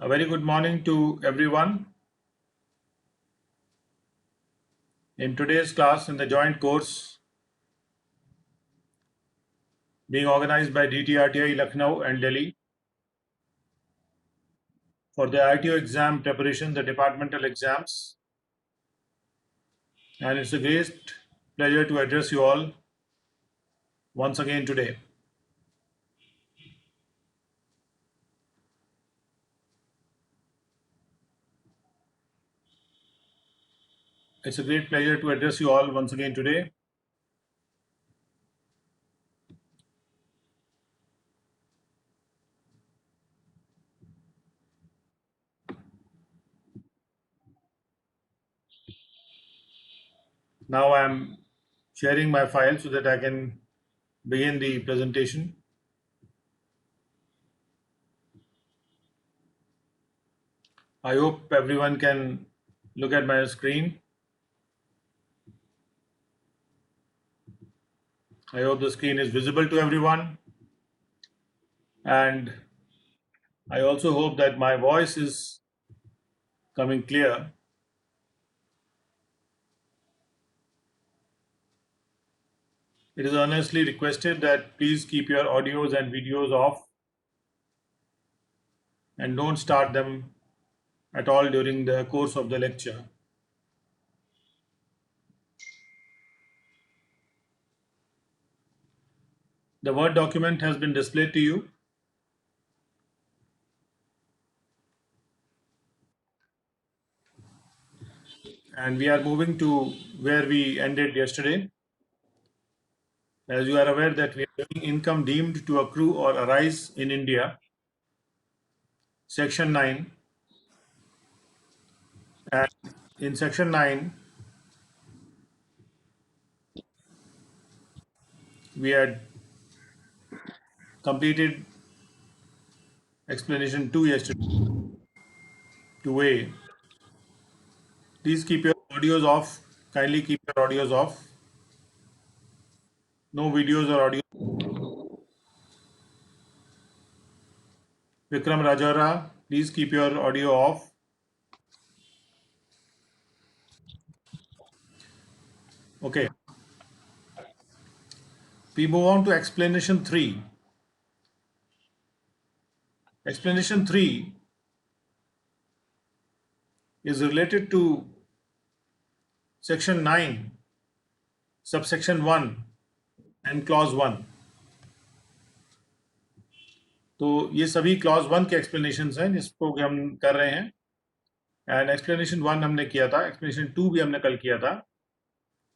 A very good morning to everyone. In today's class, in the joint course being organized by DTRTI Lucknow and Delhi for the ITO exam preparation, the departmental exams, and it's a great pleasure to address you all once again today. It's a great pleasure to address you all once again today. Now I'm sharing my file so that I can begin the presentation. I hope everyone can look at my screen. I hope the screen is visible to everyone, and I also hope that my voice is coming clear. It is earnestly requested that please keep your audios and videos off and don't start them at all during the course of the lecture. The Word document has been displayed to you. And we are moving to where we ended yesterday. As you are aware that we are doing income deemed to accrue or arise in India, Section 9. And in Section 9, we had completed explanation 2 yesterday, 2A. Please keep your audios off. Kindly keep your audios off. No videos or audio. Vikram Rajara, please keep your audio off. Okay. We move on to explanation 3. Explanation 3 is related to section 9, subsection 1 and clause 1. तो ये सभी clause 1 के explanations हैं जिसको कि हम कर रहे हैं. एंड एक्सप्लेनेशन 1 हमने किया था, एक्सप्लेनेशन 2 भी हमने कल किया था,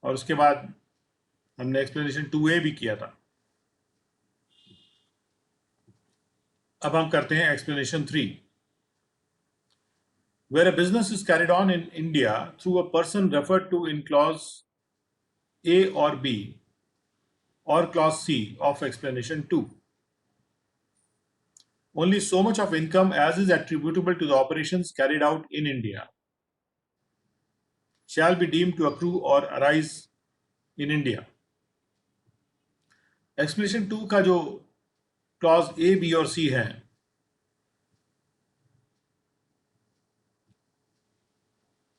और उसके बाद हमने एक्सप्लेनेशन 2A भी किया था. अब हम करते हैं explanation 3. Where a business is carried on in India through a person referred to in clause A or B or clause C of explanation 2. Only so much of income as is attributable to the operations carried out in India shall be deemed to accrue or arise in India. Explanation 2 का जो clause A, B और C है,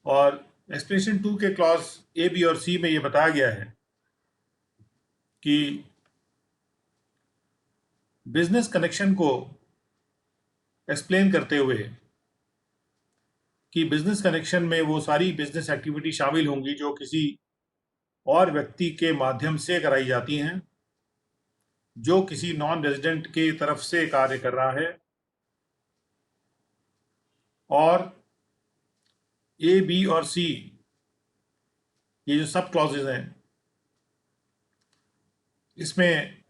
और explanation 2 के clause A, B और C में ये बताया गया है कि बिजनेस कनेक्शन को एक्सप्लेन करते हुए कि बिजनेस कनेक्शन में वो सारी बिजनेस एक्टिविटी शामिल होंगी जो किसी और व्यक्ति के माध्यम से कराई जाती हैं जो किसी नॉन रेजिडेंट के तरफ से कार्य कर रहा है, और ए, बी और सी ये जो सब क्लॉजेज हैं इसमें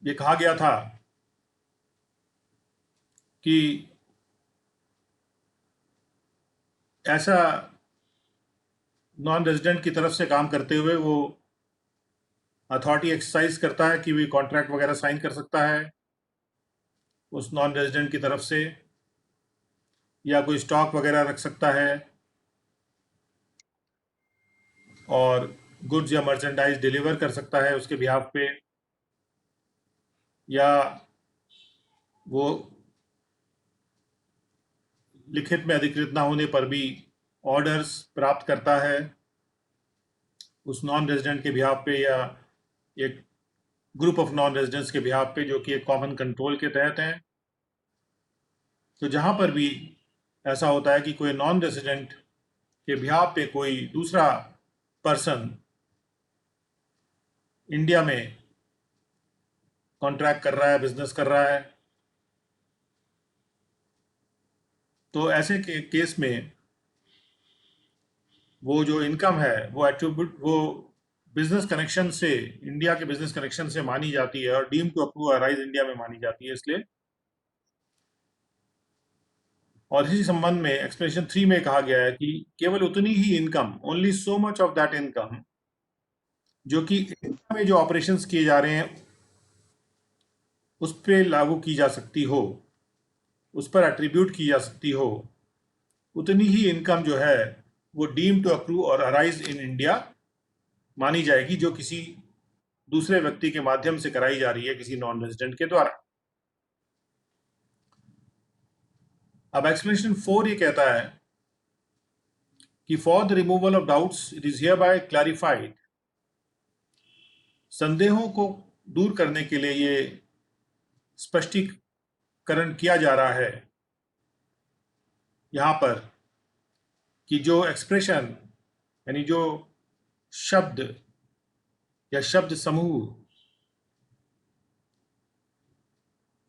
ये कहा गया था कि ऐसा नॉन रेजिडेंट की तरफ से काम करते हुए वो अथॉरिटी एक्सरसाइज करता है कि वे कॉन्ट्रैक्ट वगैरह साइन कर सकता है उस नॉन रेजिडेंट की तरफ से, या कोई स्टॉक वगैरह रख सकता है, और गुड्स या मर्चेंडाइज डिलीवर कर सकता है उसके बिहाफ पे, या वो लिखित में अधिकृत ना होने पर भी ऑर्डर्स प्राप्त करता है उस नॉन रेजिडेंट के बिहाफ पे या एक ग्रुप ऑफ नॉन रेजिडेंट्स के बिहाफ पे जो कि एक कॉमन कंट्रोल के तहत हैं। तो जहाँ पर भी ऐसा होता है कि कोई नॉन रेजिडेंट के बिहाफ पे कोई दूसरा पर्सन इंडिया में कॉन्ट्रैक्ट कर रहा है, बिजनेस कर रहा है, तो ऐसे केस में वो जो इनकम है वो एट्रीब्यूट वो बिजनेस कनेक्शन से, इंडिया के बिजनेस कनेक्शन से मानी जाती है और deem to approve arise India में मानी जाती है। इसलिए और इसी संबंध में एक्सप्लेनेशन 3 में कहा गया है कि केवल उतनी ही income, only so much of that income, जो कि इंडिया में जो ऑपरेशंस किए जा रहे हैं उस पर लागू की जा सकती हो, उस पर एट्रीब्यूट की जा सकती हो, उतनी ही इनकम जो है वो डीम टू अक्रू और अराइज इन इंडिया मानी जाएगी, जो किसी दूसरे व्यक्ति के माध्यम से कराई जा रही है किसी नॉन रेजिडेंट के द्वारा। अब एक्सप्लेनेशन 4 ये कहता है कि for the removal of doubts it is hereby clarified, संदेहों को दूर करने के लिए ये स्पष्टीकरण किया जा रहा है यहां पर कि जो एक्सप्रेशन यानी जो शब्द या शब्द समूह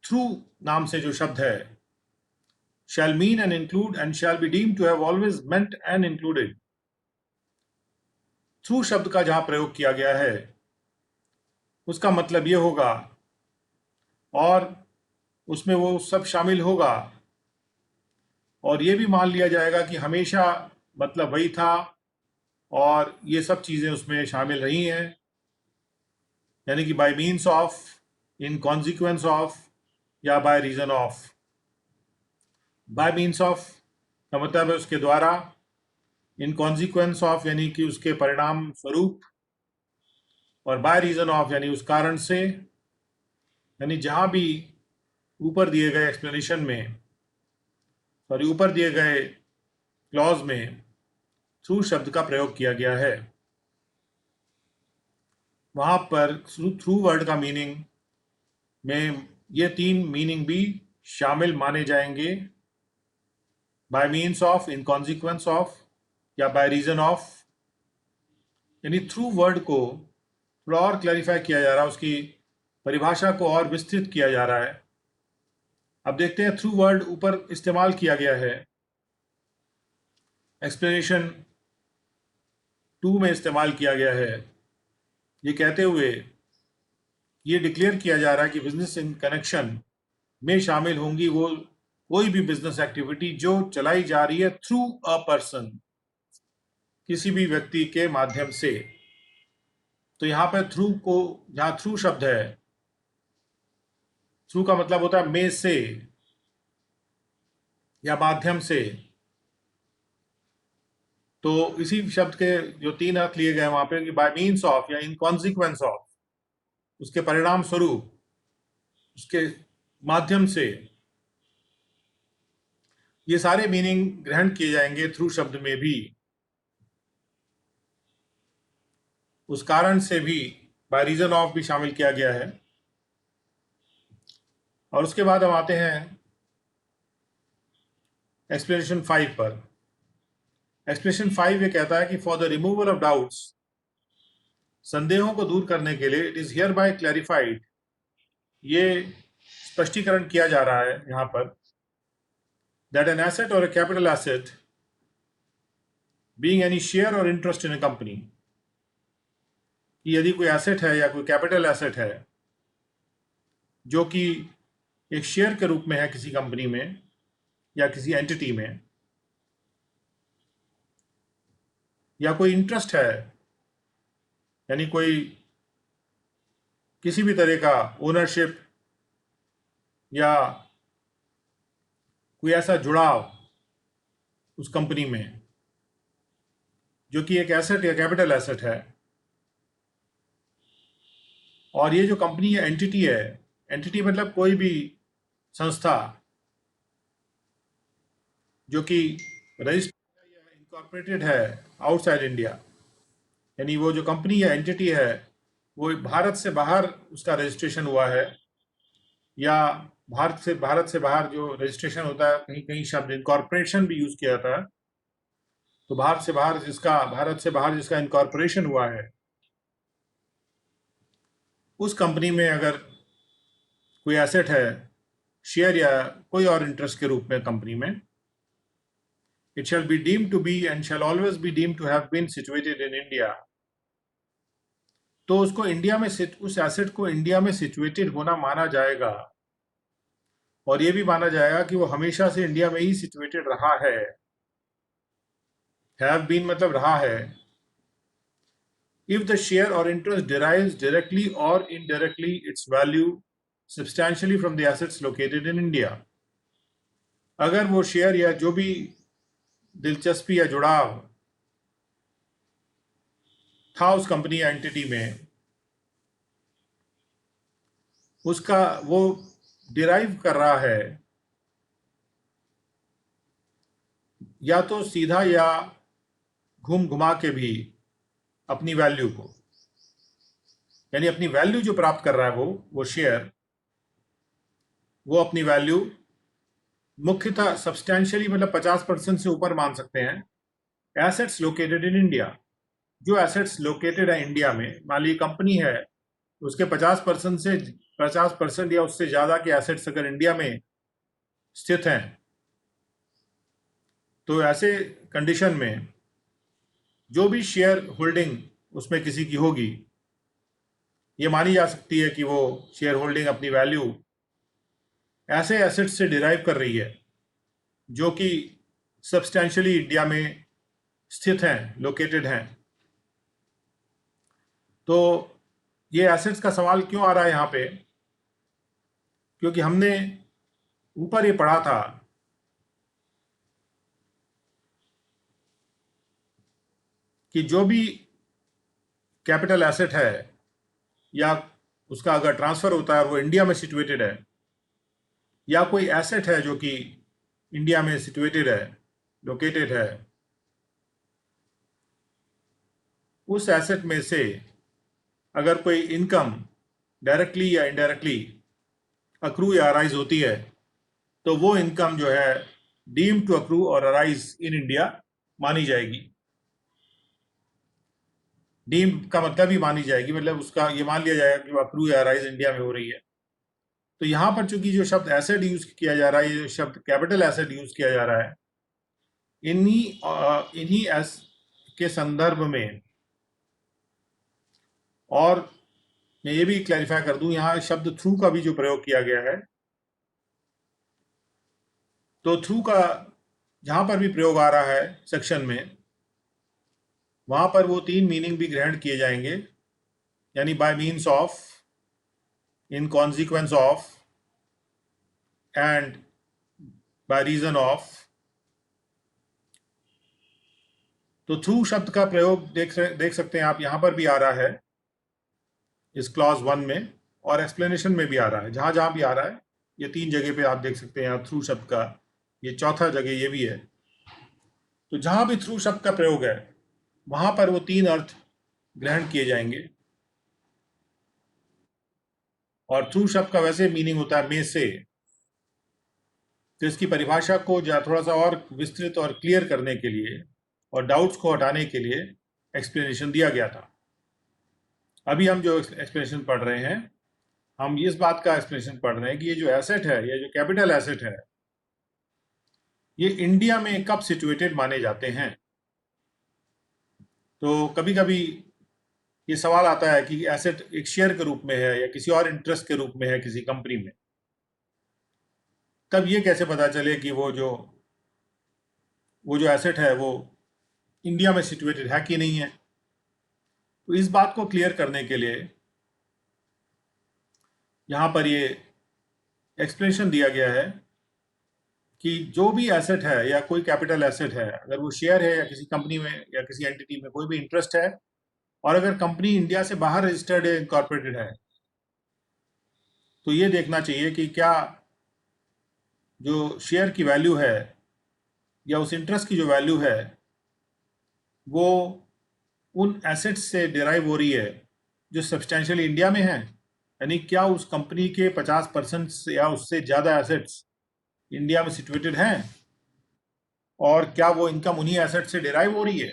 थ्रू नाम से जो शब्द है, shall mean and include and shall be deemed to have always meant and included, through शब्द का जहां प्रयोग किया गया है उसका मतलब यह होगा और उसमें वो सब शामिल होगा और ये भी मान लिया जाएगा कि हमेशा मतलब वही था और ये सब चीजें उसमें शामिल रही हैं, यानी कि by means of, in consequence of या by reason of. By means of का मतलब है उसके द्वारा, इन कॉन्सिक्वेंस ऑफ यानी कि उसके परिणाम स्वरूप, और बाय रीजन ऑफ यानी उस कारण से। यानी जहां भी ऊपर दिए गए एक्सप्लेनेशन में, सॉरी ऊपर दिए गए क्लॉज में थ्रू शब्द का प्रयोग किया गया है, वहां पर थ्रू वर्ड का मीनिंग में ये 3 मीनिंग भी शामिल माने जाएंगे, bye means of, in consequence of या बाय रीजन ऑफ। यानी थ्रू वर्ड को थोड़ा और क्लैरिफाई किया जा रहा है, उसकी परिभाषा को और विस्तृत किया जा रहा है। अब देखते हैं थ्रू वर्ड ऊपर इस्तेमाल किया गया है, एक्सप्लेनेशन 2 में इस्तेमाल किया गया है, ये कहते हुए ये डिक्लेयर किया जा रहा है कि बिजनेस इन कनेक्शन में शामिल होंगी वो कोई भी बिजनेस एक्टिविटी जो चलाई जा रही है थ्रू अ पर्सन, किसी भी व्यक्ति के माध्यम से। तो यहां पर थ्रू को, जहां थ्रू शब्द है, थ्रू का मतलब होता है में से या माध्यम से, तो इसी शब्द के जो 3 अर्थ लिए गए वहां पे कि बाय मीन्स ऑफ या इन कॉन्सिक्वेंस ऑफ, उसके परिणाम स्वरूप, उसके माध्यम से, ये सारे मीनिंग ग्रहण किए जाएंगे थ्रू शब्द में भी। उस कारण से भी बाय रीजन ऑफ भी शामिल किया गया है। और उसके बाद हम आते हैं एक्सप्लेनेशन 5 पर। एक्सप्लेनेशन 5 ये कहता है कि for the removal of doubts, संदेहों को दूर करने के लिए, it is hereby clarified, ये स्पष्टीकरण किया जा रहा है यहां पर, that an asset or a capital asset being any share or interest in a company, कि यदि कोई एसेट है या कोई कैपिटल एसेट है जो कि एक शेयर के रूप में है किसी कंपनी में या किसी एंटिटी में, या कोई इंटरेस्ट है यानी कोई किसी भी तरह का ओनरशिप या कोई ऐसा जुड़ाव उस कंपनी में जो कि एक एसेट या कैपिटल एसेट है, और ये जो कंपनी है एंटिटी है, एंटिटी मतलब कोई भी संस्था जो कि रजिस्टर्ड या इनकॉर्पोरेटेड है आउटसाइड इंडिया, यानी वो जो कंपनी या एंटिटी है वो भारत से बाहर उसका रजिस्ट्रेशन हुआ है, या भारत से बाहर जो रजिस्ट्रेशन होता है, कहीं कहीं शब्द इनकॉर्पोरेशन भी यूज किया जाता है, तो भारत से बाहर जिसका इनकॉर्पोरेशन हुआ है, उस कंपनी में अगर कोई एसेट है, शेयर या कोई और इंटरेस्ट के रूप में कंपनी में, it shall be deemed to be and shall always be deemed to have been situated in India, तो उसको इंडिया में उस एसेट को इंडिया में सिचुएटेड होना माना जाएगा, और ये भी माना जाएगा कि वो हमेशा से इंडिया में ही सिचुएटेड रहा है। हैव बीन मतलब रहा है। If the share or interest derives directly or indirectly its value substantially from the assets located in India, अगर वो शेयर या जो भी दिलचस्पी या जुड़ाव था उस कंपनी या एंटिटी में, उसका वो डिराइव कर रहा है या तो सीधा या घूम घुमा के भी अपनी वैल्यू को, यानी अपनी वैल्यू जो प्राप्त कर रहा है वो शेयर, वो अपनी वैल्यू मुख्यतः सब्सटैंशियली मतलब 50% से ऊपर मान सकते हैं एसेट्स लोकेटेड इन इंडिया। जो एसेट्स लोकेटेड है इंडिया में, मान लीजिए कंपनी है, उसके 50% या उससे ज़्यादा के एसेट्स अगर इंडिया में स्थित हैं, तो ऐसे कंडीशन में जो भी शेयर होल्डिंग उसमें किसी की होगी, ये मानी जा सकती है कि वो शेयर होल्डिंग अपनी वैल्यू ऐसे एसेट से डिराइव कर रही है जो कि सब्सटैंशियली इंडिया में स्थित हैं, लोकेटेड हैं। तो ये एसेट्स का सवाल क्यों आ रहा है यहाँ पे? क्योंकि हमने ऊपर ये पढ़ा था कि जो भी कैपिटल एसेट है या उसका अगर ट्रांसफर होता है और वो इंडिया में सिचुएटेड है, या कोई एसेट है जो कि इंडिया में सिचुएटेड है, लोकेटेड है, उस एसेट में से अगर कोई इनकम डायरेक्टली या इनडायरेक्टली अक्रू या अराइज होती है, तो वो इनकम जो है डीम टू अक्रू और अराइज इन इंडिया मानी जाएगी। डीम का मतलब ही मानी जाएगी, मतलब उसका ये मान लिया जाएगा कि वो अक्रू या अराइज इंडिया में हो रही है। तो यहाँ पर चूंकि जो शब्द एसेट यूज किया जा रहा है, ये जो शब्द कैपिटल एसेट यूज किया जा रहा है, इन्हीं एस के संदर्भ में, और मैं ये भी क्लैरिफाई कर दूं, यहाँ शब्द थ्रू का भी जो प्रयोग किया गया है, तो थ्रू का जहां पर भी प्रयोग आ रहा है सेक्शन में, वहां पर वो 3 मीनिंग भी ग्रहण किए जाएंगे, यानी by means of, in consequence of and by reason of. तो थ्रू शब्द का प्रयोग देख सकते हैं आप, यहां पर भी आ रहा है इस क्लॉज 1 में, और एक्सप्लेनेशन में भी आ रहा है। जहां जहां भी आ रहा है, ये 3 जगह पे आप देख सकते हैं थ्रू शब्द का, ये चौथा जगह ये भी है। तो जहां भी थ्रू शब्द का प्रयोग है, वहां पर वो 3 अर्थ ग्रहण किए जाएंगे। और थ्रू शब्द का वैसे मीनिंग होता है में से, तो इसकी परिभाषा को थोड़ा सा और विस्तृत और क्लियर करने के लिए और डाउट्स को हटाने के लिए एक्सप्लेनेशन दिया गया था। अभी हम जो एक्सप्लेनेशन पढ़ रहे हैं, हम इस बात का एक्सप्लेनेशन पढ़ रहे हैं कि ये जो एसेट है, ये जो कैपिटल एसेट है, ये इंडिया में कब सिचुएटेड माने जाते हैं। तो कभी कभी ये सवाल आता है कि एसेट एक शेयर के रूप में है या किसी और इंटरेस्ट के रूप में है किसी कंपनी में, तब ये कैसे पता चले कि वो जो एसेट है वो इंडिया में सिचुएटेड है कि नहीं है। तो इस बात को क्लियर करने के लिए यहाँ पर ये एक्सप्लेनेशन दिया गया है कि जो भी एसेट है या कोई कैपिटल एसेट है, अगर वो शेयर है या किसी कंपनी में या किसी एंटिटी में कोई भी इंटरेस्ट है, और अगर कंपनी इंडिया से बाहर रजिस्टर्ड है, इनकॉर्पोरेटेड है, तो ये देखना चाहिए कि क्या जो शेयर की वैल्यू है या उस इंटरेस्ट की जो वैल्यू है वो उन एसेट्स से डिराइव हो रही है जो सब्सटेंशियली इंडिया में है, यानी क्या उस कंपनी के 50% या उससे ज़्यादा एसेट्स इंडिया में सिचुएटेड हैं, और क्या वो इनकम उन्हीं एसेट से डिराइव हो रही है।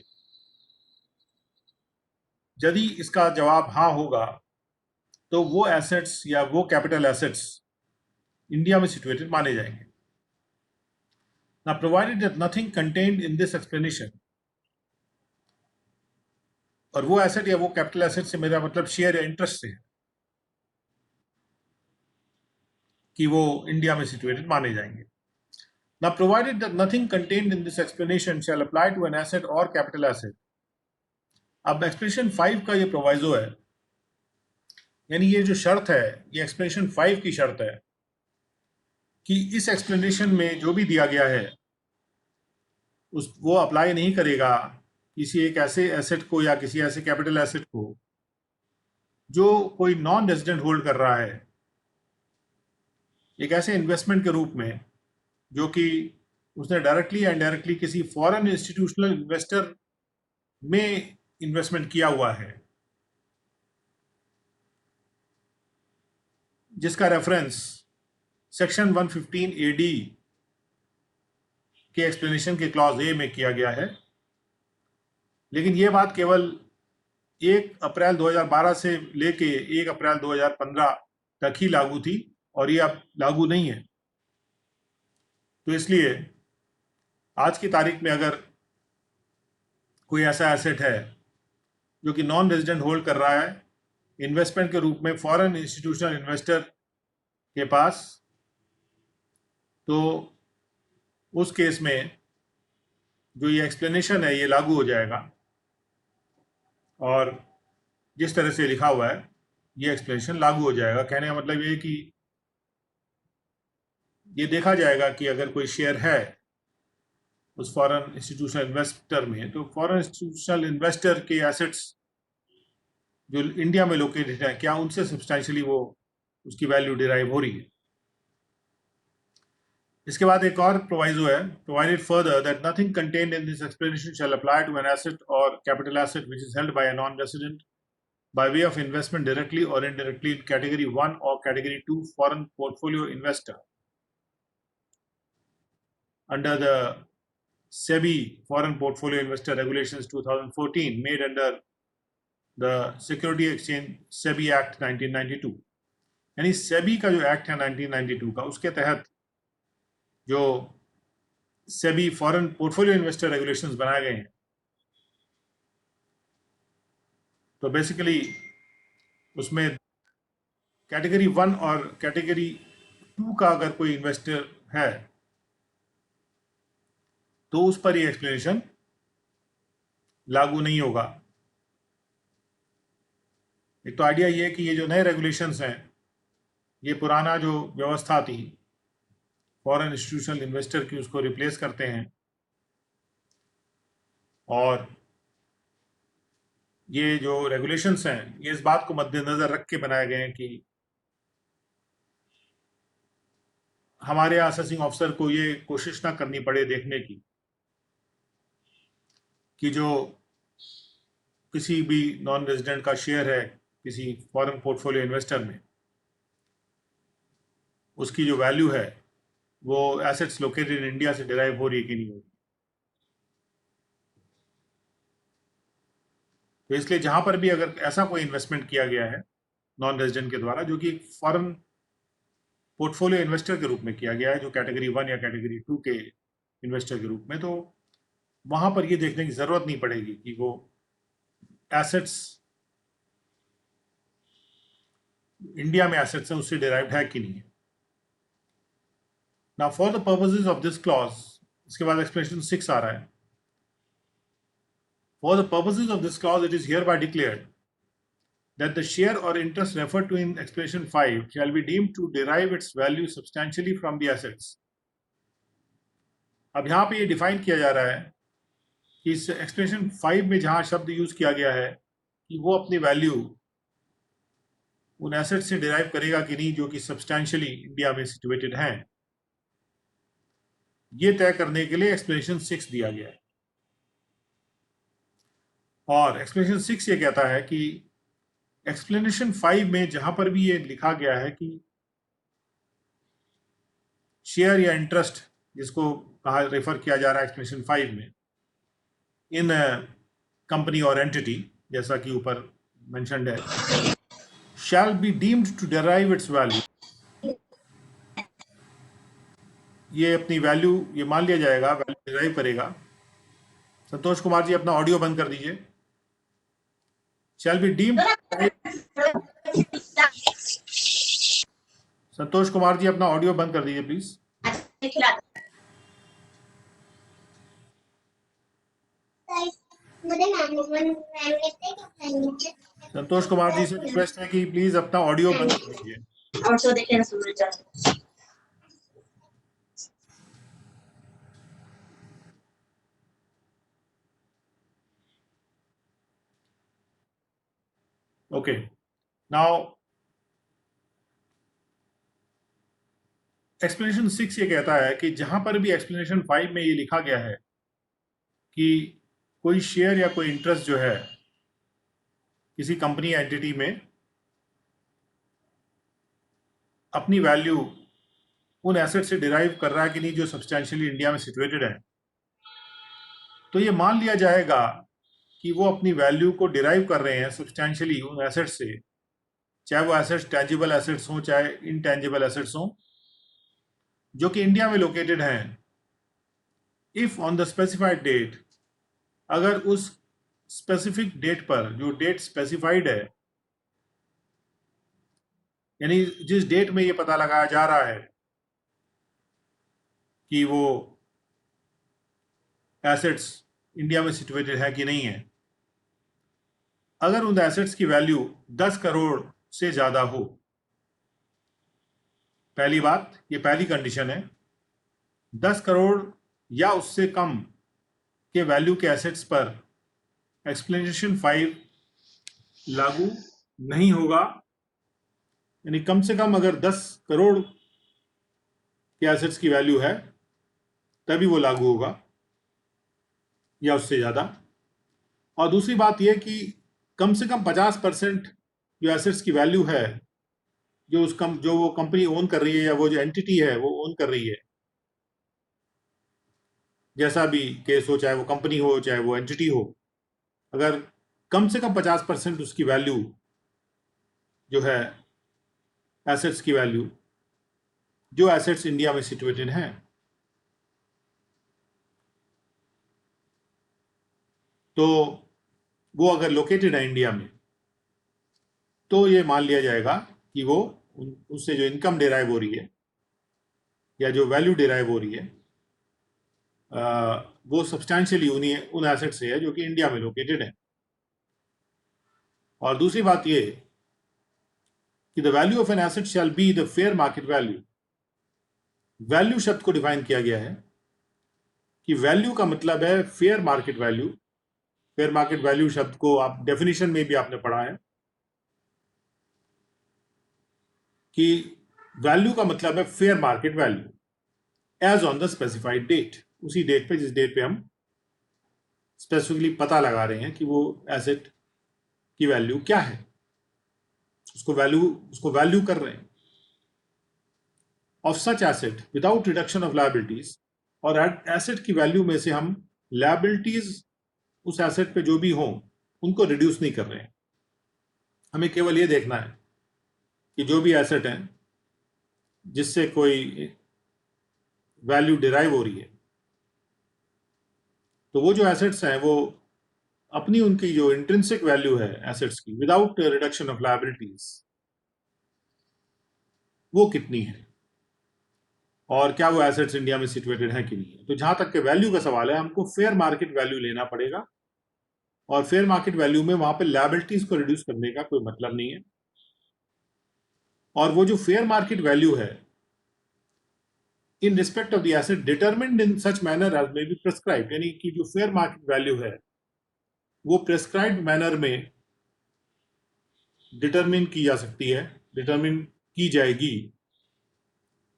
यदि इसका जवाब हाँ होगा तो वो एसेट्स या वो कैपिटल एसेट्स इंडिया में सिचुएटेड माने जाएंगे। Now, provided that nothing contained in this explanation, और वो एसेट या वो कैपिटल एसेट से मेरा मतलब शेयर या इंटरेस्ट से है, कि वो इंडिया में सिचुएटेड माने जाएंगे। Now, provided that nothing contained in this explanation shall apply to an asset or capital asset. अब एक्सप्लेनेशन 5 का ये प्रोवाइजो है, यानी ये जो शर्त है, ये एक्सप्लेनेशन 5 की शर्त है कि इस एक्सप्लेनेशन में जो भी दिया गया है उस वो अप्लाई नहीं करेगा किसी एक ऐसे एसेट को या किसी ऐसे कैपिटल एसेट को जो कोई नॉन रेजिडेंट होल्ड कर रहा है, एक ऐसे इन्वेस्टमेंट के रूप में जो कि उसने डायरेक्टली या इनडायरेक्टली किसी फॉरेन इंस्टीट्यूशनल इन्वेस्टर में इन्वेस्टमेंट किया हुआ है, जिसका रेफरेंस सेक्शन 115 AD के एक्सप्लेनेशन के क्लॉज ए में किया गया है। लेकिन ये बात केवल 1 अप्रैल 2012 से लेके 1 अप्रैल 2015 तक ही लागू थी, और ये अब लागू नहीं है। तो इसलिए आज की तारीख में अगर कोई ऐसा एसेट है जो कि नॉन रेजिडेंट होल्ड कर रहा है इन्वेस्टमेंट के रूप में फॉरेन इंस्टीट्यूशनल इन्वेस्टर के पास, तो उस केस में जो ये एक्सप्लेनेशन है ये लागू हो जाएगा, और जिस तरह से लिखा हुआ है ये एक्सप्लेनेशन लागू हो जाएगा। कहने का मतलब ये कि ये देखा जाएगा कि अगर कोई शेयर है उस फॉरेन इंस्टीट्यूशनल इन्वेस्टर में, तो फॉरेन इंस्टीट्यूशनल इन्वेस्टर के एसेट्स जो इंडिया में लोकेटेड है क्या उनसे सब्सटेंशियली वो उसकी वैल्यू डिराइव हो रही है। इसके बाद एक और प्रोवाइजो है, provided further that nothing contained in this explanation shall apply to an asset or capital asset which is held by a non resident by way of investment directly or indirectly in category 1 or category 2 foreign portfolio investor under the SEBI Foreign Portfolio Investor Regulations 2014 made under the Security Exchange SEBI Act 1992। यानी SEBI का जो act है 1992 का, उसके तहत जो SEBI foreign portfolio investor regulations बनाए गए हैं, तो बेसिकली उसमें कैटेगरी 1 और कैटेगरी 2 का अगर कोई इन्वेस्टर है तो उस पर ये एक्सप्लेनेशन लागू नहीं होगा। एक तो आइडिया ये है कि ये जो नए रेगुलेशंस हैं ये पुराना जो व्यवस्था थी फॉरेन इंस्टीट्यूशनल इन्वेस्टर की उसको रिप्लेस करते हैं, और ये जो रेगुलेशंस हैं ये इस बात को मद्देनजर रख के बनाए गए हैं कि हमारे असेसिंग ऑफिसर को ये कोशिश ना करनी पड़े देखने की कि जो किसी भी नॉन रेजिडेंट का शेयर है किसी फॉरेन पोर्टफोलियो इन्वेस्टर में, उसकी जो वैल्यू है वो एसेट्स लोकेटेड इन इंडिया से डिराइव हो रही है कि नहीं हो रही। तो इसलिए जहां पर भी अगर ऐसा कोई इन्वेस्टमेंट किया गया है नॉन रेजिडेंट के द्वारा जो कि फॉरेन पोर्टफोलियो इन्वेस्टर के रूप में किया गया है, जो कैटेगरी 1 या कैटेगरी 2 के इन्वेस्टर के रूप में, तो वहां पर ये देखने की जरूरत नहीं पड़ेगी कि वो एसेट्स इंडिया में एसेट्स हैं उससे डिराइव्ड है कि नहीं है। Now for the purposes of this clause, इसके बाद एक्सप्लेनेशन 6 आ रहा है। For the purposes of this clause it is hereby declared that the share or interest referred to in explanation 5 shall be deemed to derive its value substantially from the assets। अब यहाँ पे ये define किया जा रहा है कि इस एक्सप्लेनेशन 5 में जहाँ शब्द यूज किया गया है कि वो अपनी वैल्यू उन एसेट से डिराइव करेगा कि नहीं जो कि सब्सटैंशियली इंडिया में सिचुएटेड हैं, ये तय करने के लिए एक्सप्लेनेशन 6 दिया गया है। और एक्सप्लेनेशन 6 ये कहता है कि एक्सप्लेनेशन 5 में जहां पर भी ये लिखा गया है कि शेयर या इंटरेस्ट, जिसको कहा रेफर किया जा रहा है एक्सप्लेनेशन 5 में, इन कंपनी और एंटिटी, जैसा कि ऊपर मेंशन्ड है, shall be deemed to derive its value, ये अपनी वैल्यू, ये मान लिया जाएगा, वैल्यू डिराइव करेगा। संतोष कुमार जी अपना ऑडियो बंद कर दीजिए। शैल बी डीम्ड, संतोष कुमार जी अपना ऑडियो बंद कर दीजिए प्लीज। संतोष कुमार जी से रिक्वेस्ट है कि प्लीज अपना ऑडियो बंद कर दीजिए। ओके, नाउ एक्सप्लेनेशन 6 ये कहता है कि जहां पर भी एक्सप्लेनेशन 5 में ये लिखा गया है कि कोई शेयर या कोई इंटरेस्ट जो है किसी कंपनी या एंटिटी में अपनी वैल्यू उन एसेट से डिराइव कर रहा है कि नहीं जो सब्सटैंशियली इंडिया में सिचुएटेड है, तो ये मान लिया जाएगा कि वो अपनी वैल्यू को डिराइव कर रहे हैं सब्सटैंशियली उन एसेट से, चाहे वो एसेट्स टेंजिबल एसेट्स हों चाहे इनटेंजिबल एसेट्स हों, जो कि इंडिया में लोकेटेड हैं। If on the specified date, अगर उस स्पेसिफिक डेट पर, जो डेट स्पेसिफाइड है, यानी जिस डेट में ये पता लगाया जा रहा है कि वो एसेट्स इंडिया में सिचुएटेड है कि नहीं है, अगर उन एसेट्स की वैल्यू 10 करोड़ से ज्यादा हो, पहली बात, ये पहली कंडीशन है, 10 करोड़ या उससे कम के वैल्यू के एसेट्स पर एक्सप्लेनेशन 5 लागू नहीं होगा। यानी कम से कम अगर 10 करोड़ के एसेट्स की वैल्यू है तभी वो लागू होगा, या उससे ज्यादा। और दूसरी बात यह कि कम से कम 50% जो एसेट्स की वैल्यू है, जो वो कंपनी ओन कर रही है या वो जो एंटिटी है वो ओन कर रही है, जैसा भी केस हो, चाहे वो कंपनी हो चाहे वो एंटिटी हो, अगर कम से कम 50% उसकी वैल्यू जो है एसेट्स की वैल्यू, जो एसेट्स इंडिया में सिचुएटेड हैं, तो वो अगर लोकेटेड है इंडिया में, तो ये मान लिया जाएगा कि वो उससे जो इनकम डिराइव हो रही है या जो वैल्यू डिराइव हो रही है वो सब्सटैंशियली उन एसेट से है जो कि इंडिया में लोकेटेड है। और दूसरी बात ये कि the value of an asset shall be the fair market value. Value शब्द को डिफाइन किया गया है कि वैल्यू का मतलब है fair market value. Fair market value शब्द को आप डेफिनेशन में भी आपने पढ़ा है कि वैल्यू का मतलब है fair market value as on the specified date, उसी डेट पे जिस डेट पे हम स्पेसिफिकली पता लगा रहे हैं कि वो एसेट की वैल्यू क्या है, उसको वैल्यू कर रहे हैं। Of such asset without reduction of liabilities, और एसेट की वैल्यू में से हम लायबिलिटीज उस एसेट पे जो भी हों उनको रिड्यूस नहीं कर रहे हैं। हमें केवल ये देखना है कि जो भी एसेट है जिससे कोई वैल्यू डिराइव हो रही है, तो वो जो एसेट्स हैं वो अपनी उनकी जो इंट्रिंसिक वैल्यू है एसेट्स की विदाउट रिडक्शन ऑफ लायबिलिटीज, वो कितनी है और क्या वो एसेट्स इंडिया में सिचुएटेड है कि नहीं है। तो जहां तक के वैल्यू का सवाल है, हमको फेयर मार्केट वैल्यू लेना पड़ेगा, और फेयर मार्केट वैल्यू में वहां पे लायबिलिटीज को रिड्यूस करने का कोई मतलब नहीं है। और वो जो फेयर मार्केट वैल्यू है in respect of the asset determined in such manner as may be prescribed, यानी कि जो फेयर मार्केट वैल्यू है वो प्रेस्क्राइब्ड मैनर में डिटरमिन की जा सकती है, डिटरमिन की जाएगी।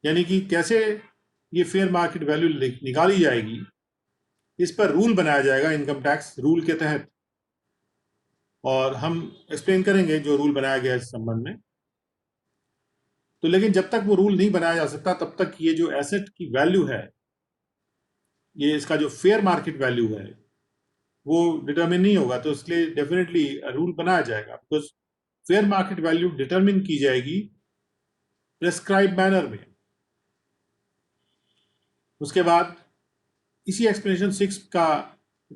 यानी कि कैसे ये फेयर मार्केट वैल्यू निकाली जाएगी, इस पर रूल बनाया जाएगा इनकम टैक्स रूल के तहत, और हम एक्सप्लेन करेंगे जो रूल बनाया गया इस संबंध में। तो लेकिन जब तक वो रूल नहीं बनाया जा सकता तब तक ये जो एसेट की वैल्यू है, ये इसका जो फेयर मार्केट वैल्यू है वो डिटरमिन नहीं होगा। तो इसलिए डेफिनेटली रूल बनाया जाएगा, because fair market value determine की जाएगी प्रेस्क्राइब मैनर में। उसके बाद इसी एक्सप्लेनेशन 6 का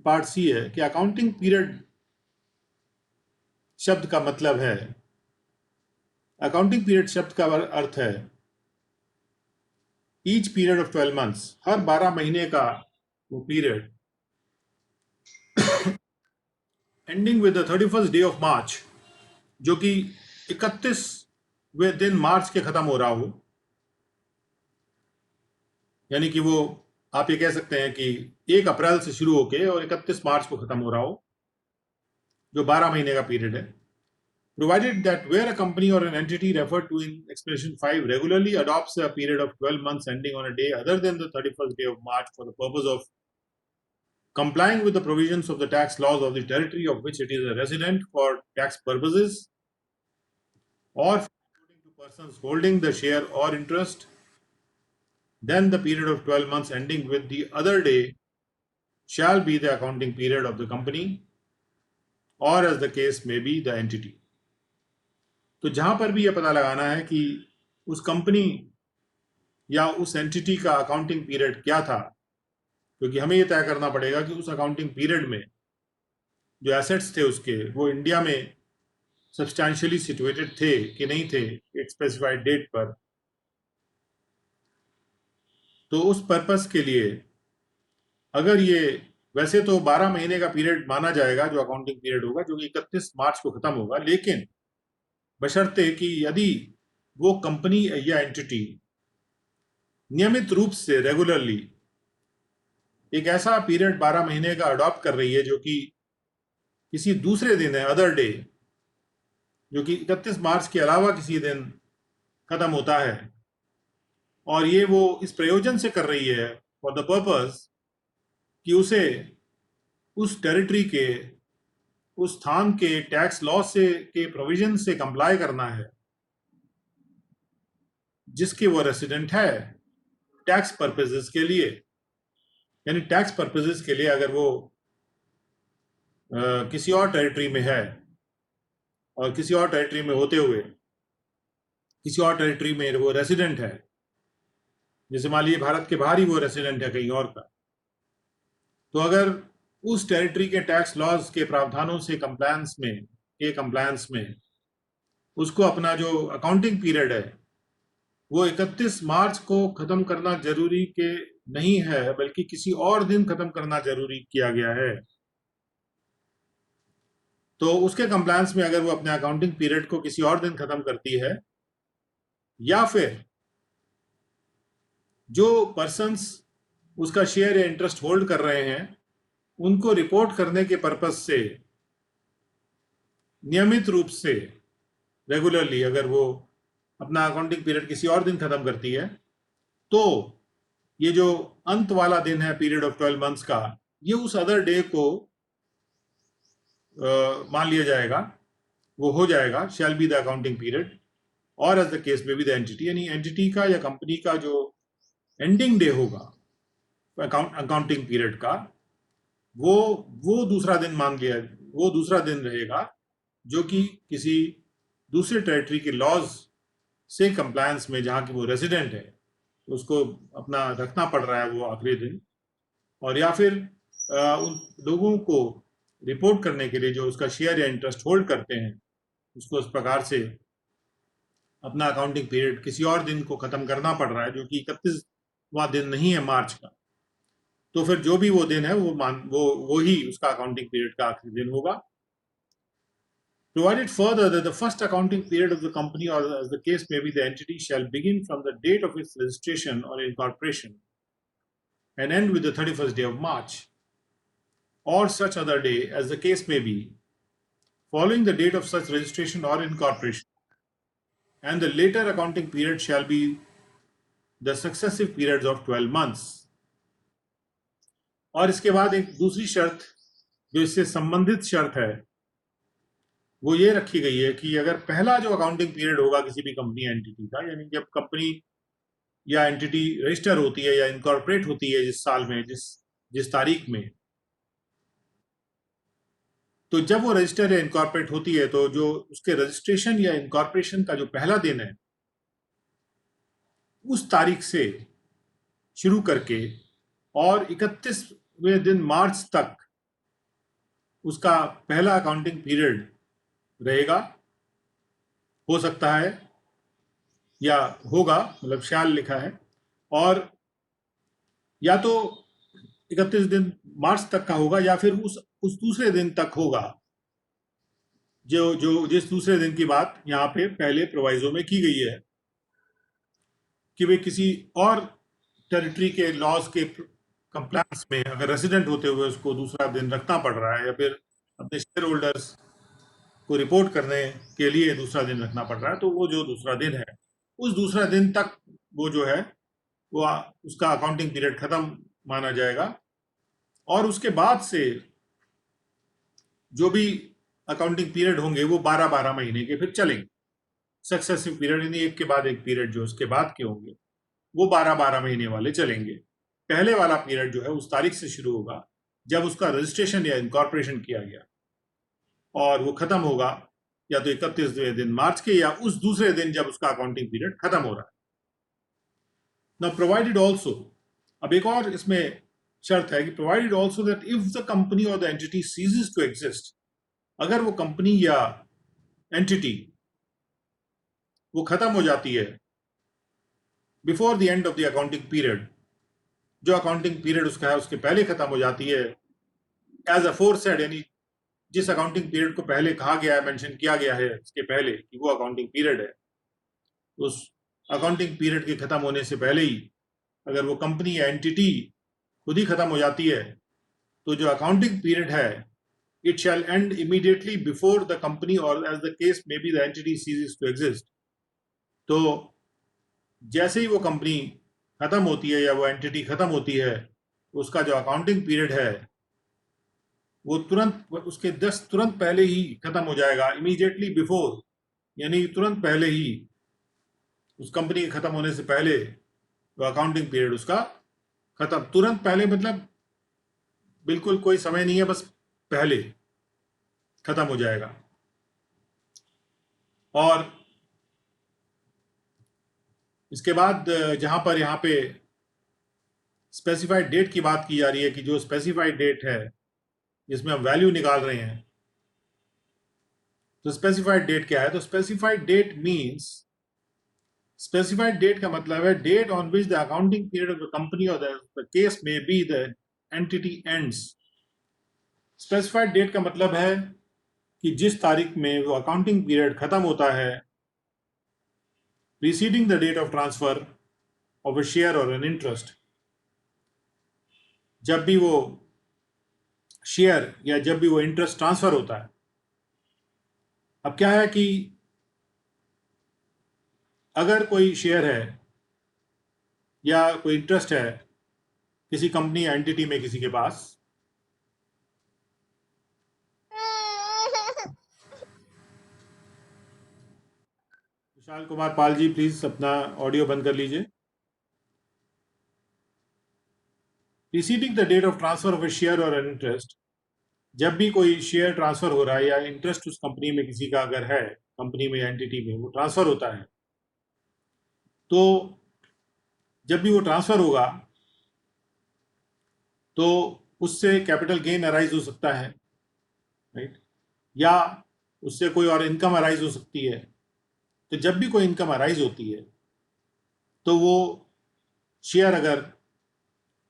पार्ट सी है कि अकाउंटिंग पीरियड शब्द का मतलब है, अकाउंटिंग पीरियड शब्द का अर्थ है ईच पीरियड ऑफ 12 मंथ्स, हर 12 महीने का वो period ending with the 31st day of March, जो कि 31वें दिन मार्च के खत्म हो रहा हो। यानी कि वो आप ये कह सकते हैं कि 1 अप्रैल से शुरू होके और 31 मार्च को खत्म हो रहा हो, जो 12 महीने का पीरियड है। Provided that where a company or an entity referred to in explanation 5 regularly adopts a period of 12 months ending on a day other than the 31st day of March for the purpose of complying with the provisions of the tax laws of the territory of which it is a resident for tax purposes, or according to persons holding the share or interest, then the period of 12 months ending with the other day shall be the accounting period of the company, or as the case may be the entity. तो जहां पर भी यह पता लगाना है कि उस कंपनी या उस एंटिटी का अकाउंटिंग पीरियड क्या था, क्योंकि हमें यह तय करना पड़ेगा कि उस अकाउंटिंग पीरियड में जो एसेट्स थे उसके वो इंडिया में सब्सटैंशियली सिचुएटेड थे कि नहीं थे एक स्पेसिफाइड डेट पर। तो उस पर्पस के लिए अगर ये वैसे तो 12 महीने का पीरियड माना जाएगा जो अकाउंटिंग पीरियड होगा, जो कि 31 मार्च को खत्म होगा, लेकिन बशर्ते कि यदि वो कंपनी या एंटिटी नियमित रूप से रेगुलरली एक ऐसा पीरियड 12 महीने का अडॉप्ट कर रही है जो कि किसी दूसरे दिन है, अदर डे, जो कि 31 मार्च के अलावा किसी दिन खत्म होता है, और ये वो इस प्रयोजन से कर रही है फॉर द पर्पस कि उसे उस टेरिटरी के, उस स्थान के टैक्स लॉ से के प्रोविजन से कंप्लाई करना है जिसके वो रेसिडेंट है टैक्स पर्पसेस के लिए। यानी टैक्स पर्पसेस के लिए अगर वो किसी और टेरिटरी में है और किसी और टेरिटरी में होते हुए किसी और टेरिटरी में वो रेसिडेंट है, जैसे मान लीजिए भारत के बाहर ही वो रेसिडेंट है कहीं और का, तो अगर उस टेरिटरी के टैक्स लॉज के प्रावधानों से कंप्लायंस में उसको अपना जो अकाउंटिंग पीरियड है वो 31 मार्च को खत्म करना जरूरी के नहीं है, बल्कि किसी और दिन खत्म करना जरूरी किया गया है। तो उसके कंप्लायंस में अगर वो अपने अकाउंटिंग पीरियड को किसी और दिन खत्म करती है, या फिर जो पर्सन्स उसका शेयर या इंटरेस्ट होल्ड कर रहे हैं उनको रिपोर्ट करने के पर्पस से नियमित रूप से रेगुलरली अगर वो अपना अकाउंटिंग पीरियड किसी और दिन खत्म करती है, तो ये जो अंत वाला दिन है पीरियड ऑफ 12 मंथ्स का, ये उस अदर डे को मान लिया जाएगा, वो हो जाएगा shall be the accounting period, और as the case may be the entity. यानी एंटिटी का या कंपनी का जो एंडिंग डे होगा अकाउंटिंग पीरियड का, वो दूसरा दिन मान लिया, वो दूसरा दिन रहेगा जो कि किसी दूसरे टेरिटरी के लॉज से कंप्लायंस में जहां की वो रेजिडेंट है उसको अपना रखना पड़ रहा है वो आखिरी दिन, और या फिर उन लोगों को रिपोर्ट करने के लिए जो उसका शेयर या इंटरेस्ट होल्ड करते हैं उसको उस प्रकार से अपना अकाउंटिंग पीरियड किसी और दिन को खत्म करना पड़ रहा है जो कि 31वां दिन नहीं है मार्च का, तो फिर जो भी वो दिन है वो ही उसका अकाउंटिंग पीरियड का आखिरी दिन होगा। Provided further that the first accounting period of the company, or as the case may be the entity, shall begin from the date of its registration or incorporation and end with the 31st day of March, or such other day as the case may be, following the date of such registration or incorporation, and the later accounting period shall be the successive periods of 12 months। और इसके बाद एक दूसरी शर्त जो इससे संबंधित शर्त है वो ये रखी गई है कि अगर पहला जो अकाउंटिंग पीरियड होगा किसी भी कंपनी या एंटिटी का, यानी जब कंपनी या एंटिटी रजिस्टर होती है या इनकॉर्पोरेट होती है जिस साल में, जिस तारीख में, तो जब वो रजिस्टर या इनकॉर्पोरेट होती है तो जो उसके रजिस्ट्रेशन या इनकॉर्पोरेशन का जो पहला दिन है उस तारीख से शुरू करके और 31वें दिन मार्च तक उसका पहला अकाउंटिंग पीरियड रहेगा, हो सकता है या होगा, मतलब शाल लिखा है, और या तो 31 दिन मार्च तक का होगा या फिर उस दूसरे दिन तक होगा जो जो जिस दूसरे दिन की बात यहाँ पे पहले प्रोवाइजो में की गई है कि वे किसी और टेरिटरी के लॉज के कंप्लायंस में अगर रेसिडेंट होते हुए उसको दूसरा दिन रखना पड़ रहा है या फिर अपने शेयर होल्डर्स को रिपोर्ट करने के लिए दूसरा दिन रखना पड़ रहा है, तो वो जो दूसरा दिन है उस दूसरा दिन तक वो जो है वो उसका अकाउंटिंग पीरियड खत्म माना जाएगा। और उसके बाद से जो भी अकाउंटिंग पीरियड होंगे वो 12-12 महीने के फिर चलेंगे। सक्सेसिव पीरियड यानी एक के बाद एक पीरियड जो उसके बाद के होंगे वो 12-12 महीने वाले चलेंगे। पहले वाला पीरियड जो है उस तारीख से शुरू होगा जब उसका रजिस्ट्रेशन या इनकॉर्पोरेशन किया गया और वो खत्म होगा या तो 31वें दिन मार्च के या उस दूसरे दिन जब उसका अकाउंटिंग पीरियड खत्म हो रहा है। नाउ प्रोवाइडेड ऑल्सो, अब एक और इसमें शर्त है कि provided also that if the company और the entity ceases to exist, अगर वो कंपनी या एंटिटी वो खत्म हो जाती है before the end of the accounting period, जो अकाउंटिंग पीरियड उसका है उसके पहले खत्म हो जाती है, एज अफोरसेड, यानी जिस अकाउंटिंग पीरियड को पहले कहा गया है, मेंशन किया गया है इसके पहले कि वो अकाउंटिंग पीरियड है, उस अकाउंटिंग पीरियड के खत्म होने से पहले ही अगर वो कंपनी या एंटिटी खुद ही खत्म हो जाती है तो जो अकाउंटिंग पीरियड है it shall end immediately before the company or as the case may be the entity ceases to exist. तो जैसे ही वो कंपनी खत्म होती है या वो एंटिटी खत्म होती है उसका जो अकाउंटिंग पीरियड है वो तुरंत उसके तुरंत पहले ही खत्म हो जाएगा, इमीडिएटली बिफोर, यानी तुरंत पहले ही, उस कंपनी के खत्म होने से पहले तो अकाउंटिंग पीरियड उसका खत्म, तुरंत पहले मतलब बिल्कुल कोई समय नहीं है, बस पहले खत्म हो जाएगा। और इसके बाद जहां पर यहाँ पे स्पेसिफाइड डेट की बात की जा रही है कि जो स्पेसिफाइड डेट है जिसमें हम वैल्यू निकाल रहे हैं, तो स्पेसिफाइड डेट क्या है? तो specified date means, specified date का मतलब है date on which the accounting period of the company और the case may be the entity ends. Specified date का मतलब है कि जिस तारीख में वो अकाउंटिंग पीरियड खत्म होता है preceding the date of transfer of a share or an interest, जब भी वो शेयर या जब भी वो इंटरेस्ट ट्रांसफर होता है। अब क्या है कि अगर कोई शेयर है या कोई इंटरेस्ट है किसी कंपनी या एंटिटी में किसी के पास, विशाल कुमार पाल जी प्लीज अपना ऑडियो बंद कर लीजिए। Preceding the date of transfer of a share और एन इंटरेस्ट, जब भी कोई शेयर ट्रांसफर हो रहा है या इंटरेस्ट उस कंपनी में किसी का अगर है, कंपनी में या एंटिटी में वो ट्रांसफर होता है, तो जब भी वो ट्रांसफर होगा तो उससे कैपिटल गेन अराइज हो सकता है, राइट, या उससे कोई और इनकम अराइज हो सकती है। तो जब भी कोई इनकम अराइज होती है तो वो शेयर अगर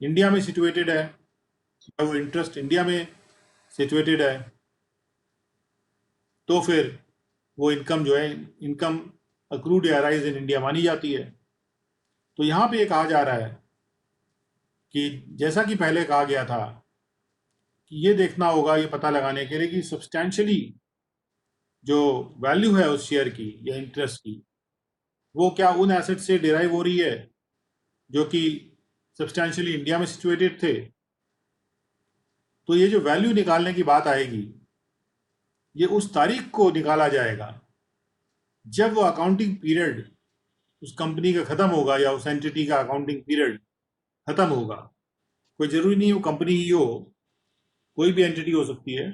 इंडिया में सिचुएटेड है या वो इंटरेस्ट इंडिया में सिचुएटेड है तो फिर वो इनकम जो है, इनकम अक्रूड या अराइज इन इंडिया मानी जाती है। तो यहाँ पे ये कहा जा रहा है कि जैसा कि पहले कहा गया था कि ये देखना होगा, ये पता लगाने के लिए कि सब्सटैंशियली जो वैल्यू है उस शेयर की या इंटरेस्ट की वो क्या उन एसेट से डिराइव हो रही है जो कि सब्सटैंशियली इंडिया में सिचुएटेड थे, तो ये जो वैल्यू निकालने की बात आएगी, ये उस तारीख को निकाला जाएगा जब वो अकाउंटिंग पीरियड उस कंपनी का खत्म होगा या उस एंटिटी का अकाउंटिंग पीरियड खत्म होगा। कोई जरूरी नहीं वो कंपनी ही हो, कोई भी एंटिटी हो सकती है,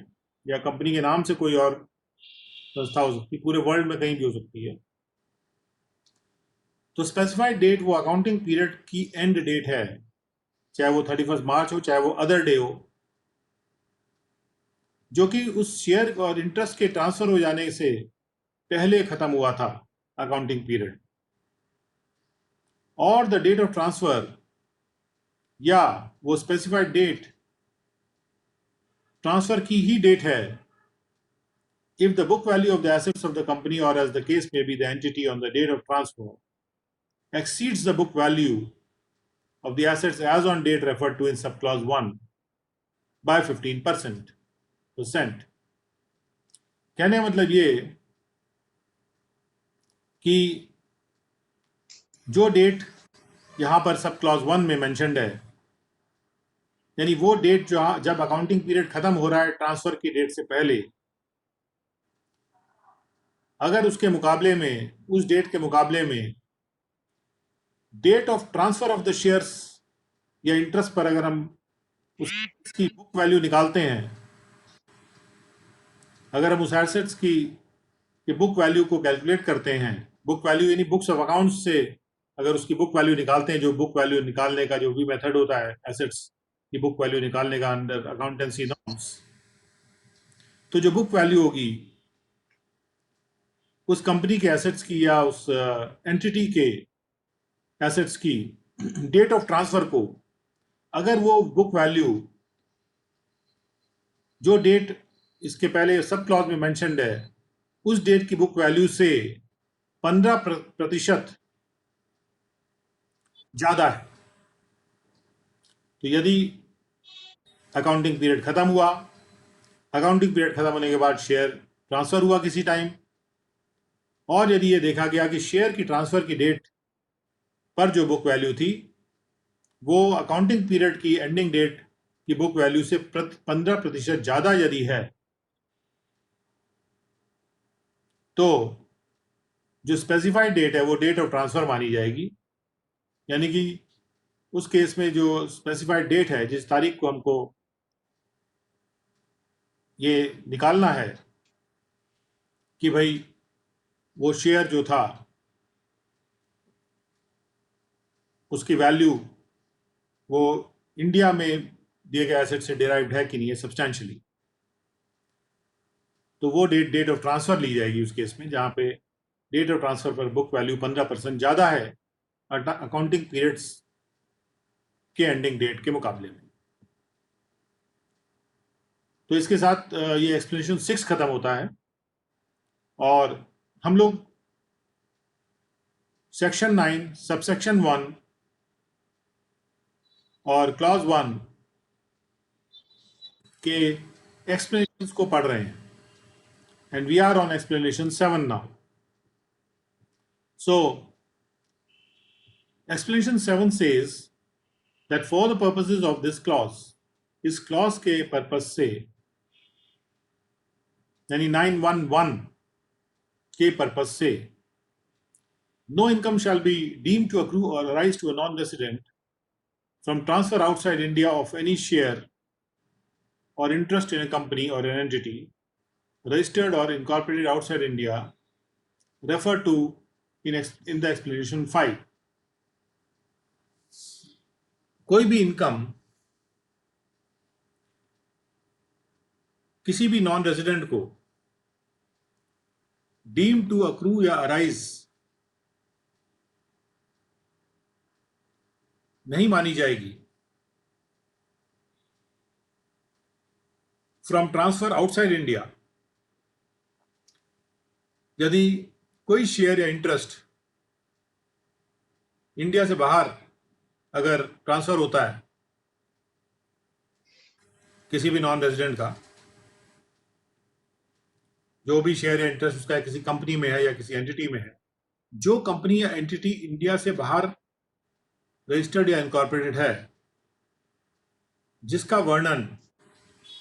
या कंपनी के नाम से कोई और संस्था हो सकती है, पूरे वर्ल्ड में कहीं भी हो सकती है। तो स्पेसिफाइड डेट वो अकाउंटिंग पीरियड की एंड डेट है, चाहे वो 31 मार्च हो, चाहे वो अदर डे हो, जो कि उस शेयर और इंटरेस्ट के ट्रांसफर हो जाने से पहले खत्म हुआ था अकाउंटिंग पीरियड, और द डेट ऑफ ट्रांसफर, या वो स्पेसिफाइड डेट ट्रांसफर की ही डेट है if the book value of the assets of the company, or as the case may be the entity on the date of transfer, exceeds the book value of the assets as on date referred to in subclause 1 by 15%. कहने का मतलब ये कि जो date यहां पर sub clause 1 में mentioned है, यानी वो डेट जो जब अकाउंटिंग पीरियड खत्म हो रहा है ट्रांसफर की डेट से पहले, अगर उसके मुकाबले में, उस डेट के मुकाबले में date of transfer of the shares या इंटरेस्ट पर अगर हम उसकी बुक वैल्यू निकालते हैं, अगर हम उस एसेट्स की बुक वैल्यू को कैलकुलेट करते हैं, बुक वैल्यू यानी बुक्स ऑफ अकाउंट्स से अगर उसकी बुक वैल्यू निकालते हैं, जो बुक वैल्यू निकालने का जो भी मेथड होता है एसेट्स की बुक वैल्यू निकालने का अंडर अकाउंटेंसी नॉर्म्स, तो जो बुक वैल्यू होगी उस कंपनी के एसेट्स की या उस एंटिटी के एसेट्स की डेट ऑफ ट्रांसफर को, अगर वो बुक वैल्यू जो डेट इसके पहले सब क्लॉज में मेंशन्ड है उस डेट की बुक वैल्यू से 15% ज्यादा है, तो यदि अकाउंटिंग पीरियड खत्म हुआ, अकाउंटिंग पीरियड खत्म होने के बाद शेयर ट्रांसफर हुआ किसी टाइम, और यदि ये देखा गया कि शेयर की ट्रांसफर की डेट पर जो बुक वैल्यू थी वो अकाउंटिंग पीरियड की एंडिंग डेट की बुक वैल्यू से 15% ज्यादा यदि है, तो जो स्पेसिफाइड डेट है वो डेट ऑफ ट्रांसफर मानी जाएगी। यानी कि उस केस में जो स्पेसिफाइड डेट है, जिस तारीख को हमको ये निकालना है कि भाई वो शेयर जो था उसकी वैल्यू वो इंडिया में दिए गए एसेट से डिराइव्ड है कि नहीं है सब्सटैंशियली, तो वो डेट ऑफ ट्रांसफर ली जाएगी उस केस में जहां पे डेट ऑफ ट्रांसफर पर बुक वैल्यू 15% ज्यादा है अकाउंटिंग पीरियड्स के एंडिंग डेट के मुकाबले में। तो इसके साथ ये एक्सप्लेनेशन 6 खत्म होता है, और हम लोग सेक्शन 9 सबसेक्शन 1 और क्लॉज 1 के एक्सप्लेनेशंस को पढ़ रहे हैं, and we are on explanation 7 now. So explanation 7 says that for the purposes of this clause, इस clause के purpose से, यानी 911 के purpose से, no income shall be deemed to accrue or arise to a non-resident from transfer outside India of any share or interest in a company or an entity registered or incorporated outside India referred to in the explanation 5. कोई भी income किसी भी non resident को deem to accrue या arise नहीं मानी जाएगी from transfer outside India, यदि कोई शेयर या इंटरेस्ट इंडिया से बाहर अगर ट्रांसफर होता है किसी भी नॉन रेजिडेंट का, जो भी शेयर या इंटरेस्ट उसका किसी कंपनी में है या किसी एंटिटी में है, जो कंपनी या एंटिटी इंडिया से बाहर रजिस्टर्ड या इनकॉर्पोरेटेड है, जिसका वर्णन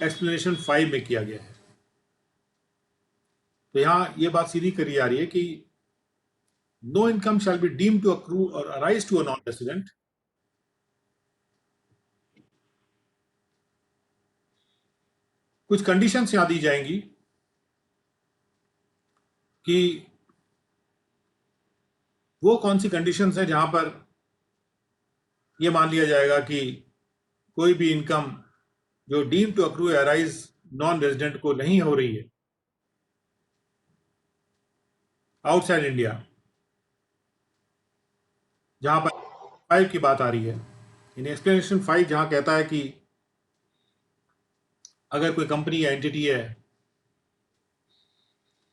एक्सप्लेनेशन 5 में किया गया है। तो यहां यह बात सीधी करी जा रही है कि no income shall be deemed to accrue और arise to a non resident कुछ कंडीशंस यहां दी जाएंगी कि वो कौन सी कंडीशंस है जहां पर यह मान लिया जाएगा कि कोई भी इनकम जो deem to accrue arise non resident को नहीं हो रही है आउटसाइड इंडिया, जहां पर 5 की बात आ रही है। इन एक्सप्लेनेशन 5 जहां कहता है कि अगर कोई कंपनी या एंटिटी है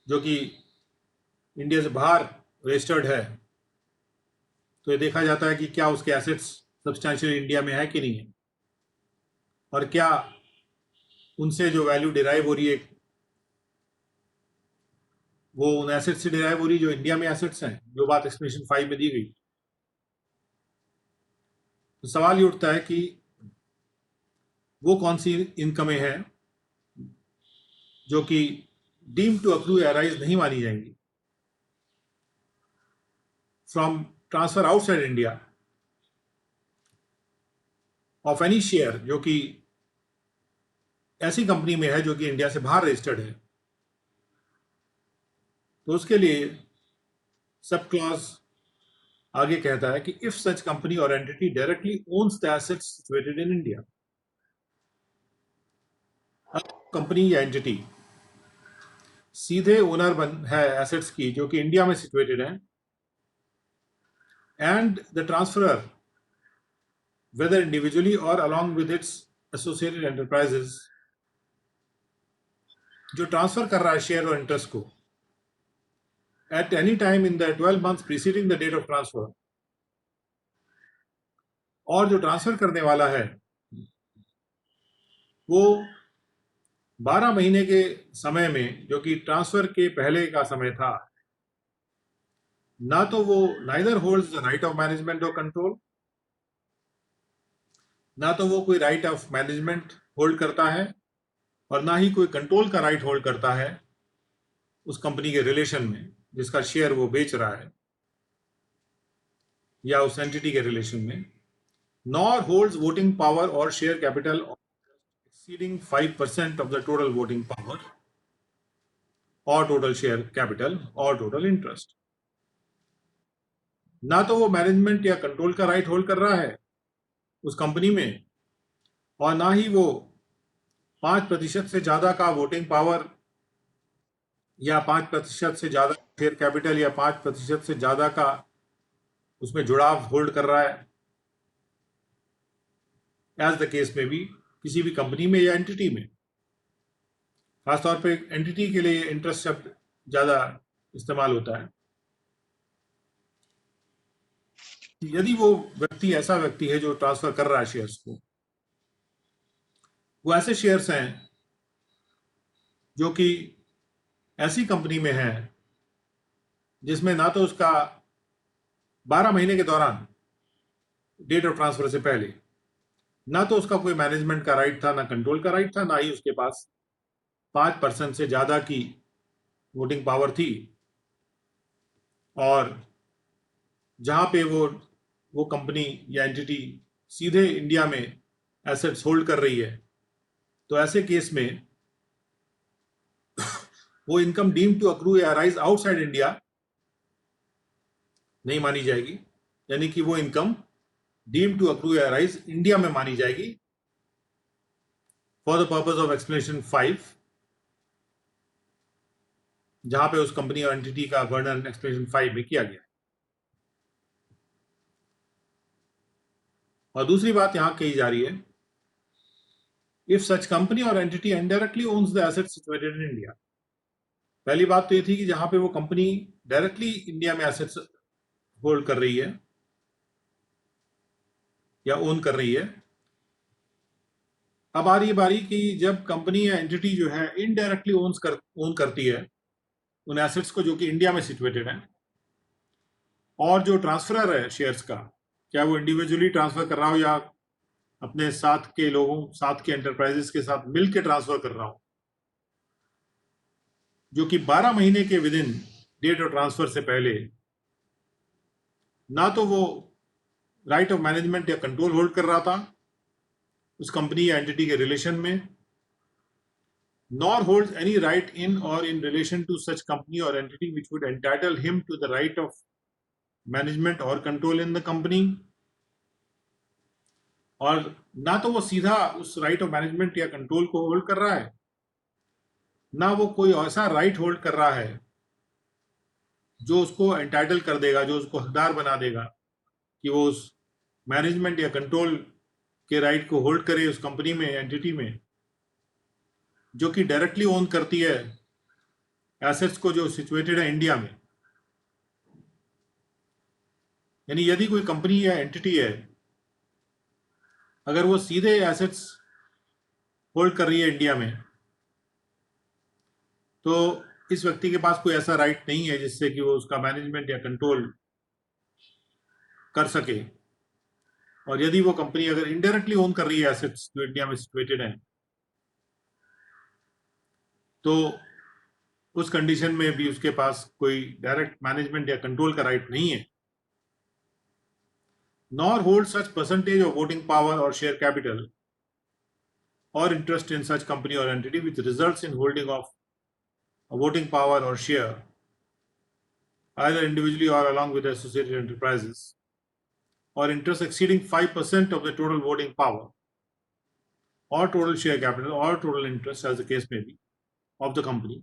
जो कि इंडिया से बाहर रजिस्टर्ड है, तो ये देखा जाता है कि क्या उसके एसेट्स सब्सटैंशियल इंडिया में है कि नहीं है, और क्या उनसे जो वैल्यू डिराइव हो रही है वो उन एसेट्स से डिराइव हो रही है जो इंडिया में एसेट्स हैं, जो बात एक्सप्लेनेशन 5 में दी गई। तो सवाल ये उठता है कि वो कौन सी इनकमें हैं जो कि डीम टू अक्रू अराइज नहीं मानी जाएंगी from transfer outside India of any share, जो कि ऐसी कंपनी में है जो कि इंडिया से बाहर रजिस्टर्ड है। तो उसके लिए सब क्लॉज आगे कहता है कि if such company or entity directly owns the assets situated in India, company या एंटिटी सीधे ओनर है एसेट्स की जो कि इंडिया में सिचुएटेड है, and the transferor whether individually or along with its associated enterprises, जो ट्रांसफर कर रहा है शेयर और इंटरेस्ट को at any time in the 12 months preceding the date of transfer, और जो ट्रांसफर करने वाला है वो 12 महीने के समय में, जो कि ट्रांसफर के पहले का समय था, ना तो वो neither holds the right of management और कंट्रोल, ना तो वो कोई राइट ऑफ मैनेजमेंट होल्ड करता है, और ना ही कोई कंट्रोल का राइट होल्ड करता है उस कंपनी के रिलेशन में जिसका शेयर वो बेच रहा है, या उस एंटिटी के रिलेशन में, नॉर होल्ड्स वोटिंग पावर और share capital exceeding 5% of the total voting power or total share capital or total interest। ना तो वो मैनेजमेंट या कंट्रोल का राइट होल्ड कर रहा है उस कंपनी में, और ना ही वो 5% से ज्यादा का वोटिंग पावर या 5% से ज्यादा शेयर कैपिटल या 5% से ज्यादा का उसमें जुड़ाव होल्ड कर रहा है, एज द केस में भी किसी भी कंपनी में या एंटिटी में। खासतौर पे एंटिटी के लिए इंटरेस्ट शब्द ज्यादा इस्तेमाल होता है। यदि वो व्यक्ति ऐसा व्यक्ति है जो ट्रांसफर कर रहा है शेयर्स को, वो ऐसे शेयर्स हैं जो कि ऐसी कंपनी में है जिसमें ना तो उसका 12 महीने के दौरान डेट ऑफ ट्रांसफर से पहले ना तो उसका कोई मैनेजमेंट का राइट था, ना कंट्रोल का राइट था, ना ही उसके पास 5% से ज्यादा की वोटिंग पावर थी, और जहां पे वो कंपनी या एंटिटी सीधे इंडिया में एसेट्स होल्ड कर रही है, तो ऐसे केस में वो इनकम डीम टू अक्रू या अराइज आउटसाइड इंडिया नहीं मानी जाएगी, यानी कि वो इनकम डीम टू अक्रू या अराइज इंडिया में मानी जाएगी for the purpose of explanation 5, जहां पे उस कंपनी और एंटिटी का वर्णन एक्सप्लेनेशन 5 में किया गया। और दूसरी बात यहां कही जा रही है, if such company or entity indirectly ons the assets situated in India. पहली बात तो ये थी कि जहां पे वो कंपनी डायरेक्टली इंडिया में एसेट्स होल्ड कर रही है या ओन कर रही है। अब आ रही है बारी कि जब कंपनी या एंटिटी जो है इनडायरेक्टली ओन करती है उन एसेट्स को जो कि इंडिया में सिचुएटेड है, और जो ट्रांसफरर है शेयर्स का चाहे वो इंडिविजुअली ट्रांसफर कर रहा हो या अपने साथ के लोगों, साथ के एंटरप्राइजेस के साथ मिलकर ट्रांसफर कर रहा हो, जो कि 12 महीने के within date of transfer से पहले ना तो वो राइट ऑफ मैनेजमेंट या कंट्रोल होल्ड कर रहा था उस कंपनी या एंटिटी के रिलेशन में, nor holds any right in or in relation to such company or entity which would entitle him to the right of management or control in the company, और ना तो वो सीधा उस राइट ऑफ मैनेजमेंट या control को hold कर रहा है, ना वो कोई ऐसा राइट होल्ड कर रहा है जो उसको एंटाइटल कर देगा, जो उसको हकदार बना देगा कि वो उस मैनेजमेंट या कंट्रोल के राइट को होल्ड करे उस कंपनी में, एंटिटी में, जो कि डायरेक्टली ओन करती है एसेट्स को जो सिचुएटेड है इंडिया में। यानी यदि कोई कंपनी या एंटिटी है, अगर वो सीधे एसेट्स होल्ड कर रही है इंडिया में, तो इस व्यक्ति के पास कोई ऐसा राइट नहीं है जिससे कि वो उसका मैनेजमेंट या कंट्रोल कर सके। और यदि वो कंपनी अगर इनडायरेक्टली ओन कर रही है एसेट्स जो इंडिया में सिचुएटेड हैं, तो उस कंडीशन में भी उसके पास कोई डायरेक्ट मैनेजमेंट या कंट्रोल का राइट नहीं है। Nor hold such percentage of voting power और शेयर कैपिटल और interest in such company or entity which results in holding of voting power or share either individually or along with associated enterprises, or interest exceeding 5% of the total voting power or total share capital or total interest, as the case may be, of the company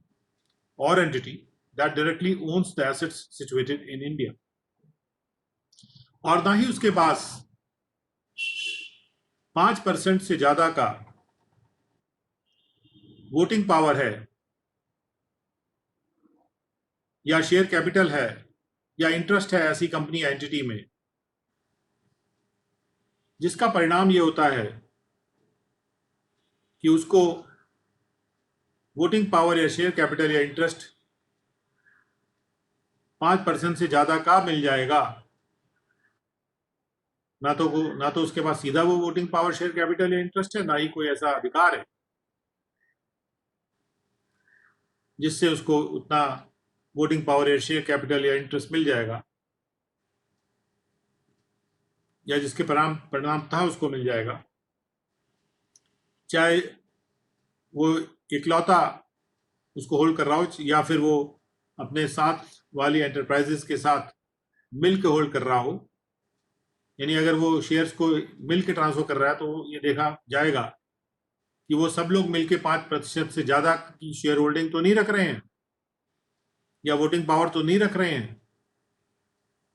or entity that directly owns the assets situated in India. और ना ही उसके पास 5% से ज्यादा का voting power है या share capital है या इंटरेस्ट है ऐसी कंपनी या एंटिटी में, जिसका परिणाम ये होता है कि उसको वोटिंग पावर या शेयर कैपिटल या इंटरेस्ट 5% से ज्यादा का मिल जाएगा। ना तो उसके पास सीधा वो वोटिंग पावर, शेयर कैपिटल या इंटरेस्ट है, ना ही कोई ऐसा अधिकार है जिससे उसको उतना वोटिंग पावर या शेयर कैपिटल या इंटरेस्ट मिल जाएगा, या जिसके परिणाम था उसको मिल जाएगा। चाहे वो इकलौता उसको होल्ड कर रहा हो या फिर वो अपने साथ वाली एंटरप्राइजेस के साथ मिल के होल्ड कर रहा हो। यानी अगर वो शेयर्स को मिल के ट्रांसफर कर रहा है तो ये देखा जाएगा कि वो सब लोग मिल के 5% से ज्यादा की शेयर होल्डिंग तो नहीं रख रहे हैं, या वोटिंग पावर तो नहीं रख रहे हैं,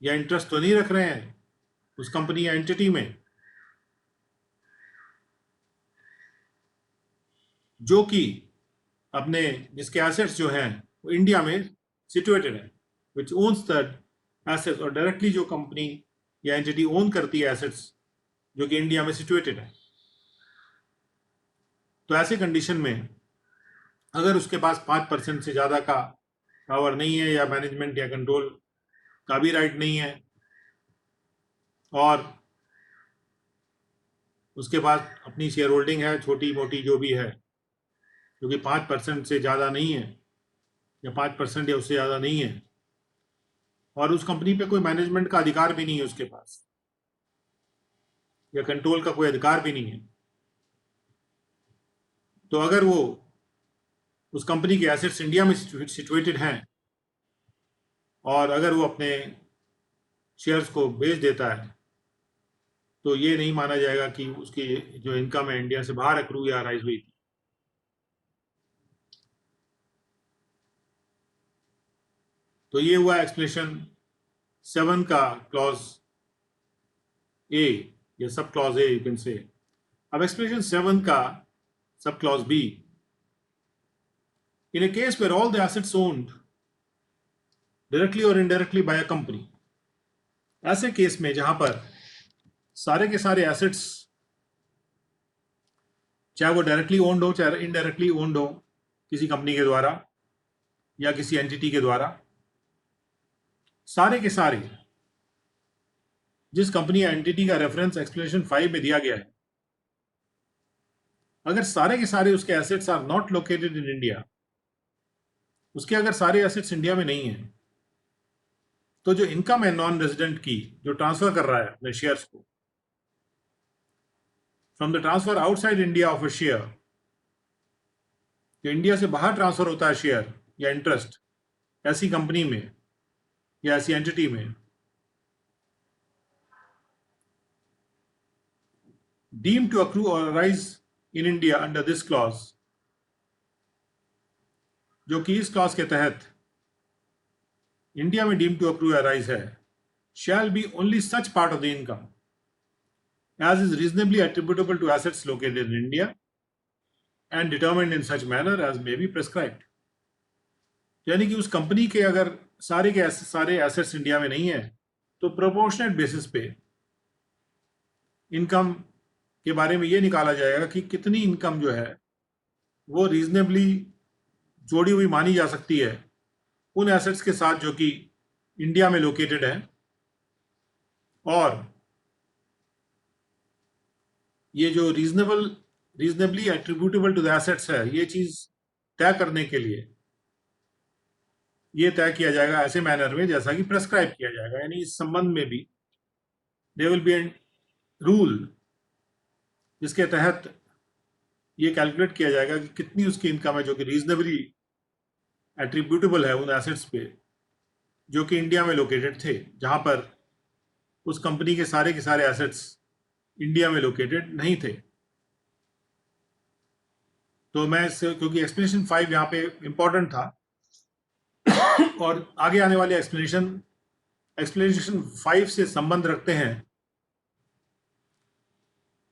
या इंटरेस्ट तो नहीं रख रहे हैं उस कंपनी या एंटिटी में, जो कि अपने जिसके एसेट्स जो हैं वो इंडिया में सिचुएटेड है, विच ओन्स द एसेट्स, और डायरेक्टली जो कंपनी या एंटिटी ओन करती है एसेट्स जो कि इंडिया में सिचुएटेड है। तो ऐसे कंडीशन में अगर उसके पास 5% से ज्यादा का पावर नहीं है या मैनेजमेंट या कंट्रोल का भी राइट नहीं है, और उसके पास अपनी शेयर होल्डिंग है छोटी मोटी जो भी है, जो कि 5% से ज़्यादा नहीं है या 5% या उससे ज़्यादा नहीं है, और उस कंपनी पे कोई मैनेजमेंट का अधिकार भी नहीं है उसके पास, या कंट्रोल का कोई अधिकार भी नहीं है, तो अगर वो उस कंपनी के एसेट्स इंडिया में सिचुएटेड हैं और अगर वो अपने शेयर्स को बेच देता है, तो ये नहीं माना जाएगा कि उसकी जो इनकम है इंडिया से बाहर अक्रू या राइज हुई थी। तो ये हुआ एक्सप्लेनेशन 7 का क्लॉज ए या sub clause A you can say. अब एक्सप्लेनेशन 7 का sub clause B. In a case where all the assets owned directly or indirectly by a company, ऐसे केस में जहां पर सारे के सारे एसेट्स, चाहे वो डायरेक्टली ओन्ड हो चाहे इनडायरेक्टली ओन्ड हो किसी कंपनी के द्वारा या किसी एंटिटी के द्वारा, सारे के सारे जिस कंपनी या एंटिटी का रेफरेंस एक्सप्लेनेशन 5 में दिया गया है, अगर सारे के सारे उसके assets are not located in India, उसके अगर सारे एसेट्स इंडिया में नहीं है, तो जो इनकम है नॉन रेजिडेंट की, जो ट्रांसफर कर रहा है अपने शेयर्स को, from the transfer outside India of a share, जो इंडिया से बाहर ट्रांसफर होता है शेयर या इंटरेस्ट ऐसी कंपनी में या ऐसी एंटिटी में, deemed to accrue or arise in India under this clause, जो कि इस क्लॉज के तहत इंडिया में डीम टू अक्रू अराइज है, shall be only such part of the income as is reasonably attributable to assets located in India and determined in such manner as may be prescribed. यानी कि उस company के अगर सारे assets India में नहीं है, तो प्रोपोर्शनेट बेसिस पे इनकम के बारे में ये निकाला जाएगा कि कितनी इनकम जो है वो रीजनेबली जोड़ी हुई मानी जा सकती है उन एसेट्स के साथ जो कि इंडिया में लोकेटेड है, और ये जो reasonably attributable to the assets है, ये चीज तय करने के लिए ये तय किया जाएगा ऐसे मैनर में जैसा कि प्रेस्क्राइब किया जाएगा। यानी इस संबंध में भी there will be an rule जिसके तहत ये कैलकुलेट किया जाएगा कि कितनी उसकी इनकम है जो कि रीजनेबली एट्रीब्यूटेबल है उन एसेट्स पे जो कि इंडिया में लोकेटेड थे, जहां पर उस कंपनी के सारे एसेट्स इंडिया में लोकेटेड नहीं थे। तो मैं क्योंकि एक्सप्लेनेशन 5 यहाँ पे इंपॉर्टेंट था और आगे आने वाले एक्सप्लेनेशन 5 से संबंध रखते हैं,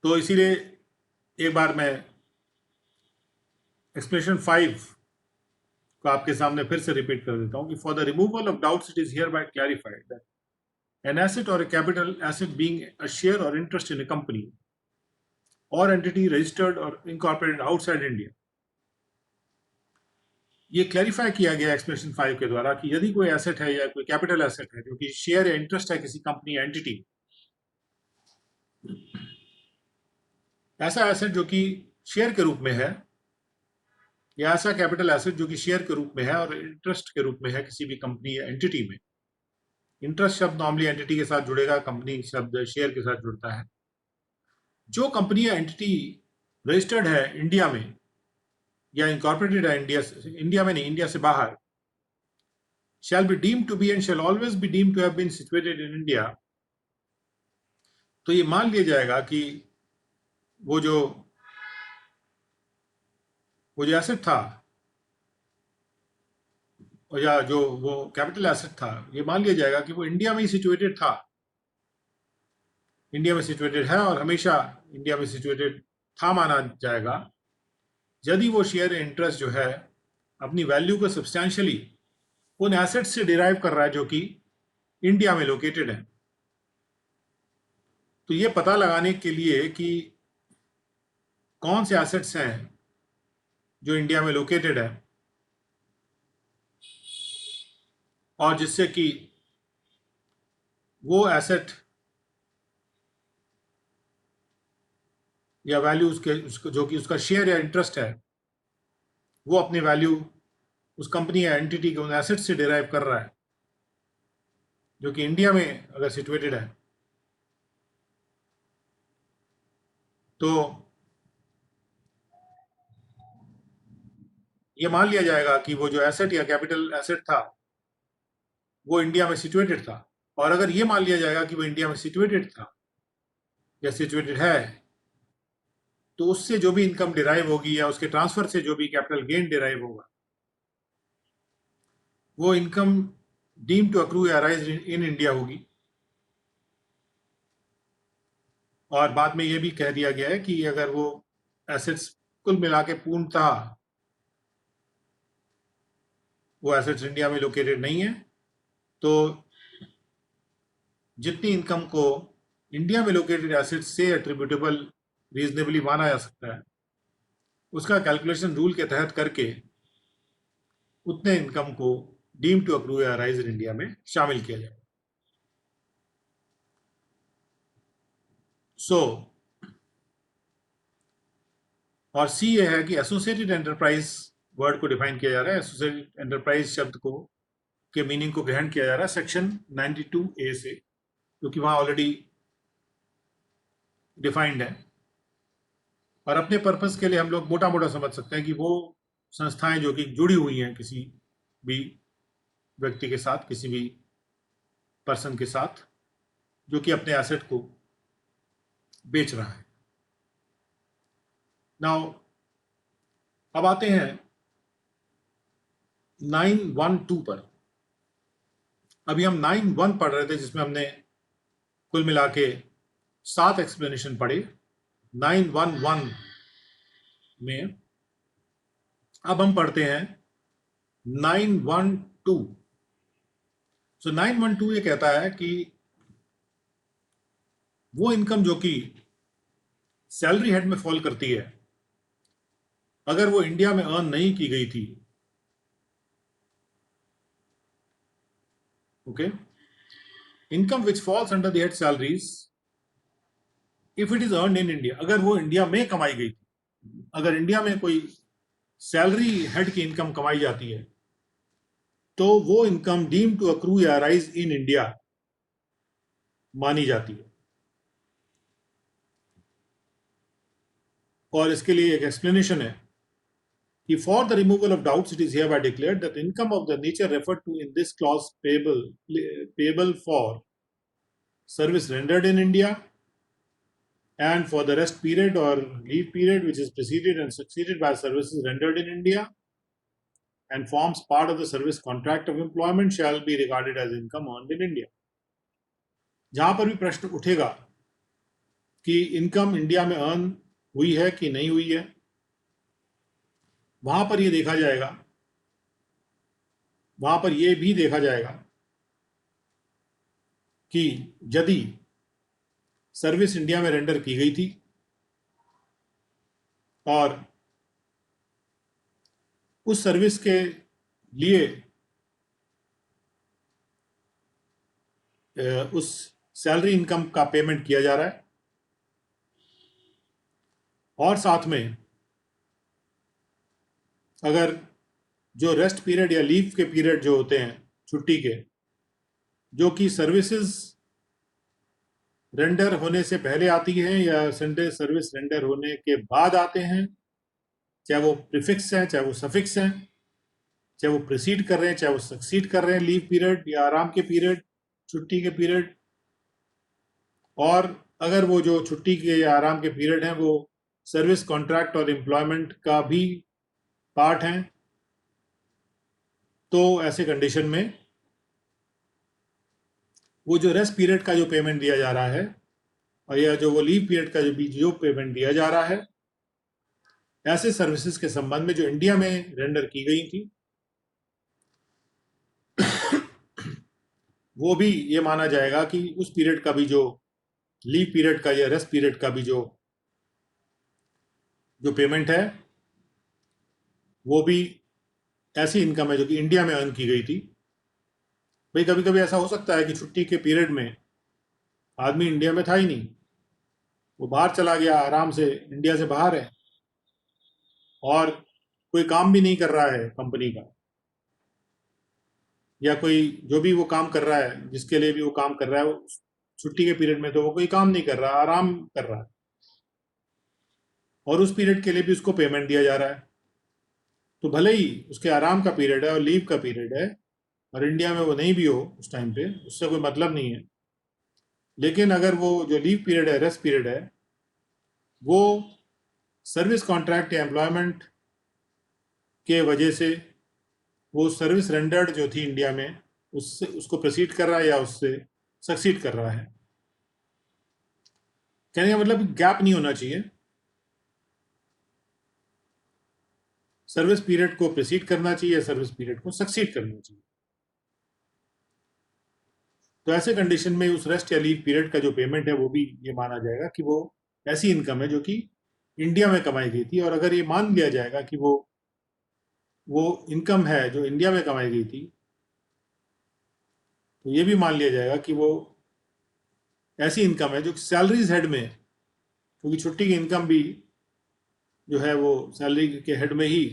तो इसीलिए एक बार मैं एक्सप्लेनेशन 5 को आपके सामने फिर से रिपीट कर देता हूं कि for the removal of doubts it is hereby clarified that an asset or a capital asset being a share or interest in a company or entity registered or incorporated outside India, ये clarify किया गया explanation 5 के द्वारा कि यदि कोई asset है या कोई कैपिटल एसेट है जो कि शेयर या इंटरेस्ट है किसी कंपनी या एंटिटी, ऐसा एसेट जो कि शेयर के रूप में है या ऐसा कैपिटल एसेट जो कि शेयर के रूप में है और इंटरेस्ट के रूप में है किसी भी कंपनी या एंटिटी में। इंटरेस्ट शब्द नॉर्मली एंटिटी के साथ जुड़ेगा, कंपनी शब्द शेयर के साथ जुड़ता है। जो कंपनी या एंटिटी रजिस्टर्ड है इंडिया में या इनकॉर्पोरेटेड है इंडिया में नहीं, इंडिया से बाहर, shall be deemed to be and shall always be deemed to have been situated in India, तो ये मान लिया जाएगा कि वो जो एसेट था या जो वो कैपिटल एसेट था, ये मान लिया जाएगा कि वो इंडिया में ही सिचुएटेड था, इंडिया में सिचुएटेड है और हमेशा इंडिया में सिचुएटेड था माना जाएगा यदि वो शेयर इंटरेस्ट जो है अपनी वैल्यू को सब्सटैंशियली उन एसेट से डिराइव कर रहा है जो कि इंडिया में लोकेटेड है। तो ये पता लगाने के लिए कि कौन से एसेट्स हैं जो इंडिया में लोकेटेड है और जिससे कि वो एसेट या वैल्यू उसको जो कि उसका शेयर या इंटरेस्ट है वो अपनी वैल्यू उस कंपनी या एंटिटी के उन एसेट से डिराइव कर रहा है जो कि इंडिया में अगर सिचुएटेड है, तो ये मान लिया जाएगा कि वो जो एसेट या कैपिटल एसेट था वो इंडिया में सिचुएटेड था। और अगर ये मान लिया जाएगा कि वो इंडिया में सिचुएटेड था या सिचुएटेड है, तो उससे जो भी इनकम डिराइव होगी या उसके ट्रांसफर से जो भी कैपिटल गेन डिराइव होगा वो इनकम डीम टू अक्रू या अराइज इन इंडिया होगी। और बाद में ये भी कह दिया गया है कि अगर वो एसेट्स कुल मिला के पूर्णतः वो एसेट्स इंडिया में लोकेटेड नहीं है, तो जितनी इनकम को इंडिया में लोकेटेड एसेट्स से एट्रीब्यूटेबल रीजनेबली माना जा सकता है उसका कैलकुलेशन रूल के तहत करके उतने इनकम को डीम टू अक्रू या अराइज इन इंडिया में शामिल किया जाए। सो और सी ये है कि एसोसिएटेड एंटरप्राइज वर्ड को डिफाइन किया जा रहा है, एसोसिएटेड एंटरप्राइज शब्द को के मीनिंग को ग्रहण किया जा रहा है सेक्शन 92A से, क्योंकि वहां ऑलरेडी डिफाइंड है। और अपने पर्पस के लिए हम लोग मोटा मोटा समझ सकते हैं कि वो संस्थाएं जो कि जुड़ी हुई हैं किसी भी व्यक्ति के साथ, किसी भी पर्सन के साथ, जो कि अपने एसेट को बेच रहा है। नाउ अब आते हैं 912 पर। अभी हम 91 पढ़ रहे थे, जिसमें हमने कुल मिला के 7 एक्सप्लेनेशन पढ़े 911 में। अब हम पढ़ते हैं 912। सो 912 ये कहता है कि वो इनकम जो कि सैलरी हेड में फॉल करती है, अगर वो इंडिया में अर्न नहीं की गई थी, okay, income which falls under the head salaries if it is earn in India, अगर वो इंडिया में कमाई गई थी, अगर इंडिया में कोई सैलरी हेड की इनकम कमाई जाती है, तो वो इनकम डीम टू अक्रू या राइज इन इंडिया मानी जाती है। और इसके लिए एक एक्सप्लेनेशन है कि for the removal of doubts it is hereby declared that income of the nature referred to in this clause payable for service rendered in India and for the rest period or leave period which is preceded and succeeded by services rendered in India and forms part of the service contract of employment shall be regarded as income earned in India. जहां पर भी प्रश्न उठेगा कि income India में earn हुई है कि नहीं हुई है, वहां पर यह देखा जाएगा, वहां पर यह भी देखा जाएगा कि यदि सर्विस इंडिया में रेंडर की गई थी और उस सर्विस के लिए उस सैलरी इनकम का पेमेंट किया जा रहा है, और साथ में अगर जो रेस्ट पीरियड या लीव के पीरियड जो होते हैं छुट्टी के, जो कि सर्विसेज रेंडर होने से पहले आती है या सर्विस रेंडर होने के बाद आते हैं, चाहे वो प्रीफिक्स हैं चाहे वो सफिक्स हैं, चाहे वो प्रीसीड कर रहे हैं चाहे वो सक्सीड कर रहे हैं, लीव पीरियड या आराम के पीरियड, छुट्टी के पीरियड, और अगर वो जो छुट्टी के या आराम के पीरियड हैं वो सर्विस कॉन्ट्रैक्ट और एम्प्लॉयमेंट का भी पार्ट हैं, तो ऐसे कंडीशन में वो जो रेस्ट पीरियड का जो पेमेंट दिया जा रहा है और या जो वो लीव पीरियड का जो पेमेंट दिया जा रहा है, ऐसे सर्विसेज के संबंध में जो इंडिया में रेंडर की गई थी, वो भी ये माना जाएगा कि उस पीरियड का भी जो लीव पीरियड का या रेस्ट पीरियड का भी जो पेमेंट है, वो भी ऐसी इनकम है जो कि इंडिया में अर्न की गई थी। भाई कभी कभी ऐसा हो सकता है कि छुट्टी के पीरियड में आदमी इंडिया में था ही नहीं, वो बाहर चला गया, आराम से इंडिया से बाहर है और कोई काम भी नहीं कर रहा है कंपनी का, या कोई जो भी वो काम कर रहा है, जिसके लिए भी वो काम कर रहा है, वो छुट्टी के पीरियड में तो वो कोई काम नहीं कर रहा, आराम कर रहा है, और उस पीरियड के लिए भी उसको पेमेंट दिया जा रहा है। तो भले ही उसके आराम का पीरियड है और लीव का पीरियड है और इंडिया में वो नहीं भी हो उस टाइम पे, उससे कोई मतलब नहीं है, लेकिन अगर वो जो लीव पीरियड है, रेस्ट पीरियड है, वो सर्विस कॉन्ट्रैक्ट या एम्प्लॉयमेंट के वजह से वो सर्विस रेंडर्ड जो थी इंडिया में, उससे उसको प्रोसीड कर रहा है या उससे सक्सीड कर रहा है। कहने का मतलब गैप नहीं होना चाहिए, सर्विस पीरियड को प्रोसीड करना चाहिए या सर्विस पीरियड को सक्सीड करना चाहिए। तो ऐसे कंडीशन में उस रेस्ट या लीव पीरियड का जो पेमेंट है वो भी ये माना जाएगा कि वो ऐसी इनकम है जो कि इंडिया में कमाई गई थी। और अगर ये मान लिया जाएगा कि वो इनकम है जो इंडिया में कमाई गई थी, तो ये भी मान लिया जाएगा कि वो ऐसी इनकम है जो सैलरीज हेड में क्योंकि छुट्टी की इनकम भी जो है वो सैलरी के हेड में ही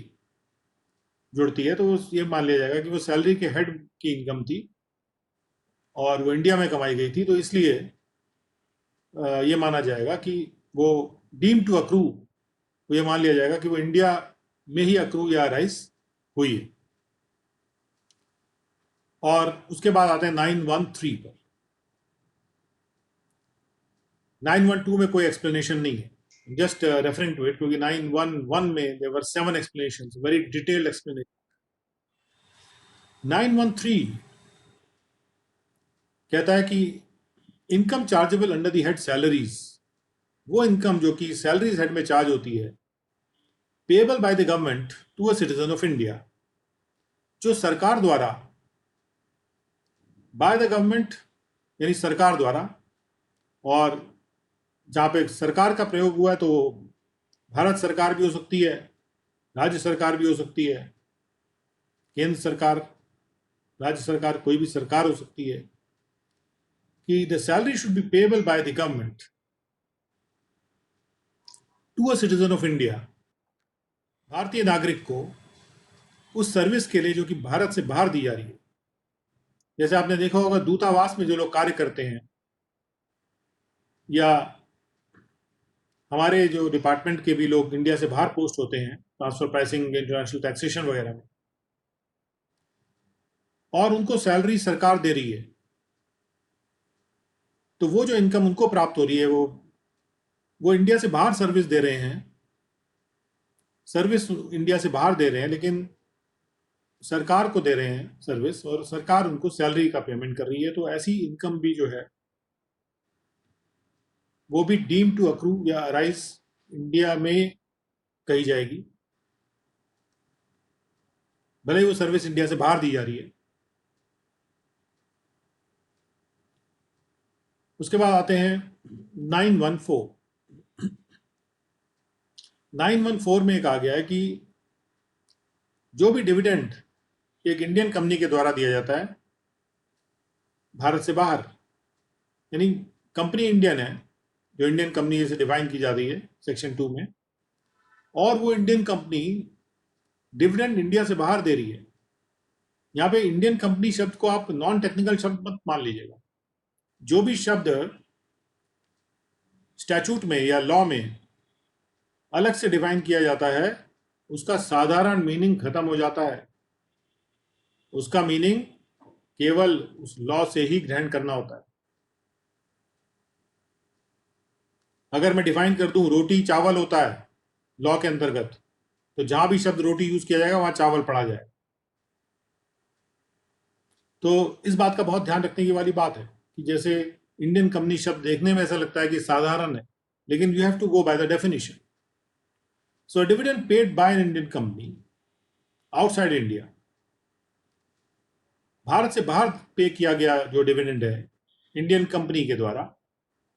जुड़ती है, तो ये मान लिया जाएगा कि वो सैलरी के हेड की इनकम थी और वो इंडिया में कमाई गई थी, तो इसलिए ये माना जाएगा कि वो डीम टू अक्रू, तो ये मान लिया जाएगा कि वो इंडिया में ही अक्रू या राइस हुई है। और उसके बाद आते हैं 913 पर। 912 में कोई एक्सप्लेनेशन नहीं है, जस्ट रेफरिंग टू इट, क्योंकि 911 में there were 7 explanations, very detailed explanation. 913 कहता है कि income chargeable under the head salaries, वो इनकम जो कि सैलरीज हेड में चार्ज होती है, payable by the government to a citizen of India, जो सरकार द्वारा, बाय द गवर्नमेंट यानी सरकार द्वारा, और जहाँ पे सरकार का प्रयोग हुआ है तो भारत सरकार भी हो सकती है, राज्य सरकार भी हो सकती है, केंद्र सरकार, राज्य सरकार, कोई भी सरकार हो सकती है, कि the salary should be payable by the government to a citizen of India, भारतीय नागरिक को उस सर्विस के लिए जो कि भारत से बाहर दी जा रही है। जैसे आपने देखा होगा दूतावास में जो लोग कार्य करते हैं, या हमारे जो डिपार्टमेंट के भी लोग इंडिया से बाहर पोस्ट होते हैं, ट्रांसफर प्राइसिंग, इंटरनेशनल टैक्सेशन वगैरह में, और उनको सैलरी सरकार दे रही है, तो वो जो इनकम उनको प्राप्त हो रही है, वो इंडिया से बाहर सर्विस दे रहे हैं, सर्विस इंडिया से बाहर दे रहे हैं, लेकिन सरकार को दे रहे हैं सर्विस, और सरकार उनको सैलरी का पेमेंट कर रही है। तो ऐसी इनकम भी जो है वो भी डीम टू अक्रू या अराइज इंडिया में कही जाएगी, भले ही वो सर्विस इंडिया से बाहर दी जा रही है। उसके बाद आते हैं 914। 914 में कहा गया है कि जो भी डिविडेंड एक इंडियन कंपनी के द्वारा दिया जाता है भारत से बाहर, यानी कंपनी इंडियन है, जो इंडियन कंपनी जैसे डिफाइन की जा रही है सेक्शन 2 में, और वो इंडियन कंपनी डिविडेंड इंडिया से बाहर दे रही है। यहाँ पे इंडियन कंपनी शब्द को आप नॉन टेक्निकल शब्द मत मान लीजिएगा। जो भी शब्द स्टैचूट में या लॉ में अलग से डिफाइन किया जाता है, उसका साधारण मीनिंग खत्म हो जाता है, उसका मीनिंग केवल उस लॉ से ही ग्रहण करना होता है। अगर मैं डिफाइन कर दूं रोटी चावल होता है लॉ के अंतर्गत, तो जहां भी शब्द रोटी यूज किया जाएगा वहां चावल पढ़ा जाए। तो इस बात का बहुत ध्यान रखने की वाली बात है कि जैसे इंडियन कंपनी शब्द देखने में ऐसा लगता है कि साधारण है, लेकिन you have to go by the definition. So dividend paid by an Indian company outside India, भारत से बाहर पे किया गया जो डिविडेंड है इंडियन कंपनी के द्वारा,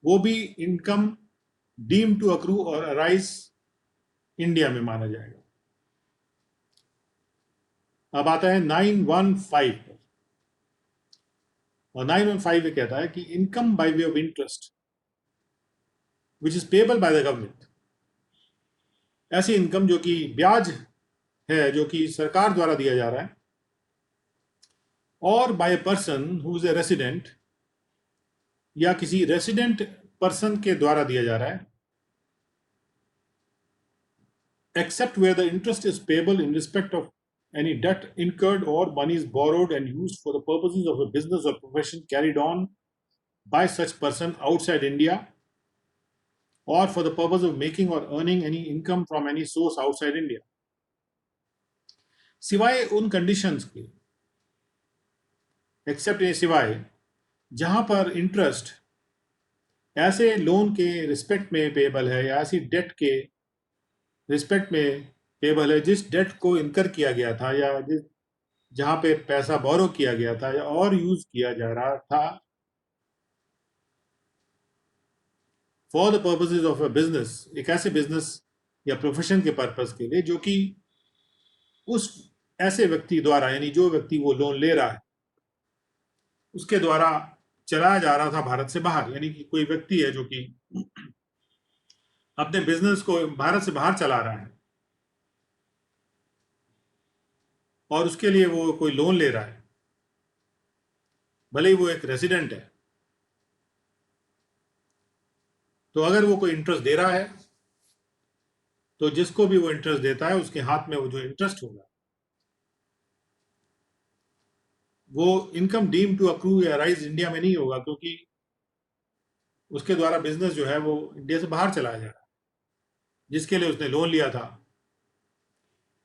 वो भी इनकम डीम टू अक्रू और अराइज इंडिया में माना जाएगा। अब आता है 915 पर, और 915 ये कहता है कि income by way of interest which is payable by the government, ऐसी इनकम जो कि ब्याज है जो कि सरकार द्वारा दिया जा रहा है, और by a person who is a resident, या किसी रेसिडेंट पर्सन के द्वारा दिया जा रहा है, except where the interest is payable in respect of any debt incurred or money is borrowed and used for the purposes of a business or profession carried on by such person outside India, or for the purpose of making or earning any income from any source outside India, सिवाय उन conditions के, accept ये सिवाय, जहां पर interest ऐसे loan के respect में पेबल है या ऐसी डेट के रिस्पेक्ट में पेबल है जिस डेट को इनकर किया गया था, या जिस जहां पे पैसा बोरो किया गया था या और यूज किया जा रहा था for the purposes of a business, एक ऐसे बिजनेस या प्रोफेशन के पर्पस के लिए जो कि उस ऐसे व्यक्ति द्वारा, यानी जो व्यक्ति वो लोन ले रहा है उसके द्वारा चलाया जा रहा था भारत से बाहर, यानी कि कोई व्यक्ति है जो कि अपने बिजनेस को भारत से बाहर चला रहा है और उसके लिए वो कोई लोन ले रहा है, भले ही वो एक रेजिडेंट है, तो अगर वो कोई इंटरेस्ट दे रहा है तो जिसको भी वो इंटरेस्ट देता है उसके हाथ में वो जो इंटरेस्ट होगा वो इनकम डीम टू अक्रू या राइज इंडिया में नहीं होगा, क्योंकि उसके द्वारा बिजनेस जो है वो इंडिया से बाहर चला जा रहा है, जिसके लिए उसने लोन लिया था,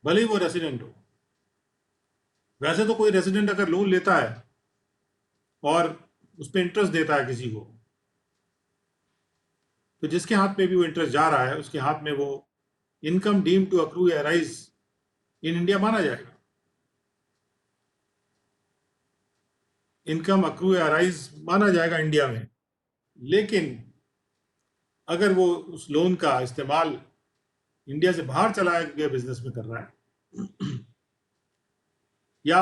भले ही वो रेसिडेंट हो। वैसे तो कोई रेसिडेंट अगर लोन लेता है और उस पर इंटरेस्ट देता है किसी को, तो जिसके हाथ में भी वो इंटरेस्ट जा रहा है उसके हाथ में वो इनकम डीम टू अक्रू या राइज इन इंडिया माना जाएगा। इनकम अक्रू या राइज माना जाएगा इंडिया में। लेकिन अगर वो उस लोन का इस्तेमाल इंडिया से बाहर चलाए गए बिजनेस में कर रहा है या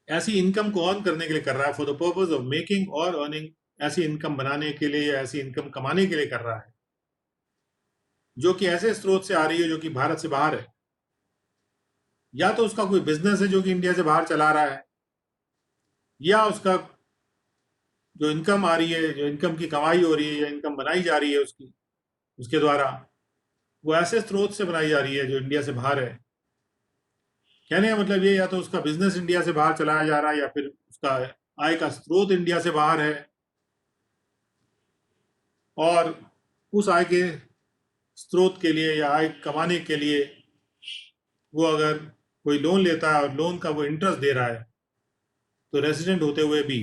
ऐसी इनकम को अर्न करने के लिए कर रहा है, for the purpose of making और अर्निंग, ऐसी इनकम बनाने के लिए या ऐसी इनकम कमाने के लिए कर रहा है जो कि ऐसे स्रोत से आ रही है जो कि भारत से बाहर है, या तो उसका कोई बिजनेस है जो कि इंडिया से बाहर चला रहा है, या उसका जो इनकम आ रही है, जो इनकम की कमाई हो रही है या इनकम बनाई जा रही है उसकी उसके द्वारा, वो ऐसे स्रोत से बनाई जा रही है जो इंडिया से बाहर है। कहने का मतलब ये, या तो उसका बिजनेस इंडिया से बाहर चलाया जा रहा है या फिर उसका आय का स्रोत इंडिया से बाहर है, और उस आय के स्रोत के लिए या आय कमाने के लिए वो अगर कोई लोन लेता है और लोन का वो इंटरेस्ट दे रहा है, तो रेजिडेंट होते हुए भी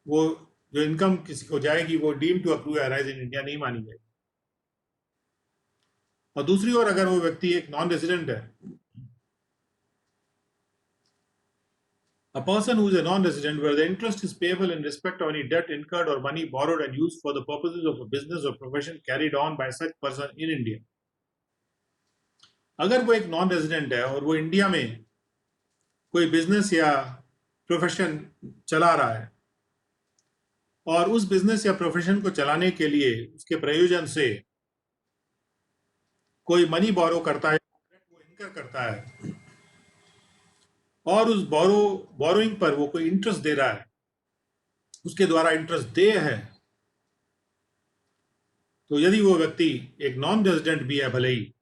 वो जो इनकम किसी को जाएगी वो deem to accrue arise in India नहीं मानी जाएगी। और दूसरी ओर अगर वो व्यक्ति एक नॉन रेजिडेंट है, a person who is a non-resident where the interest is payable in respect of any debt incurred or money borrowed and used for the purposes of a business or profession carried on by such person in India। अगर वो एक non resident है और वो India में कोई business या profession चला रहा है और उस बिजनेस या प्रोफेशन को चलाने के लिए उसके प्रयोजन से कोई मनी बोरो करता है, वो इनकर करता है, और उस बोरोइंग पर वो कोई इंटरेस्ट दे रहा है, उसके द्वारा इंटरेस्ट दे है, तो यदि वो व्यक्ति एक नॉन रेजिडेंट भी है भले ही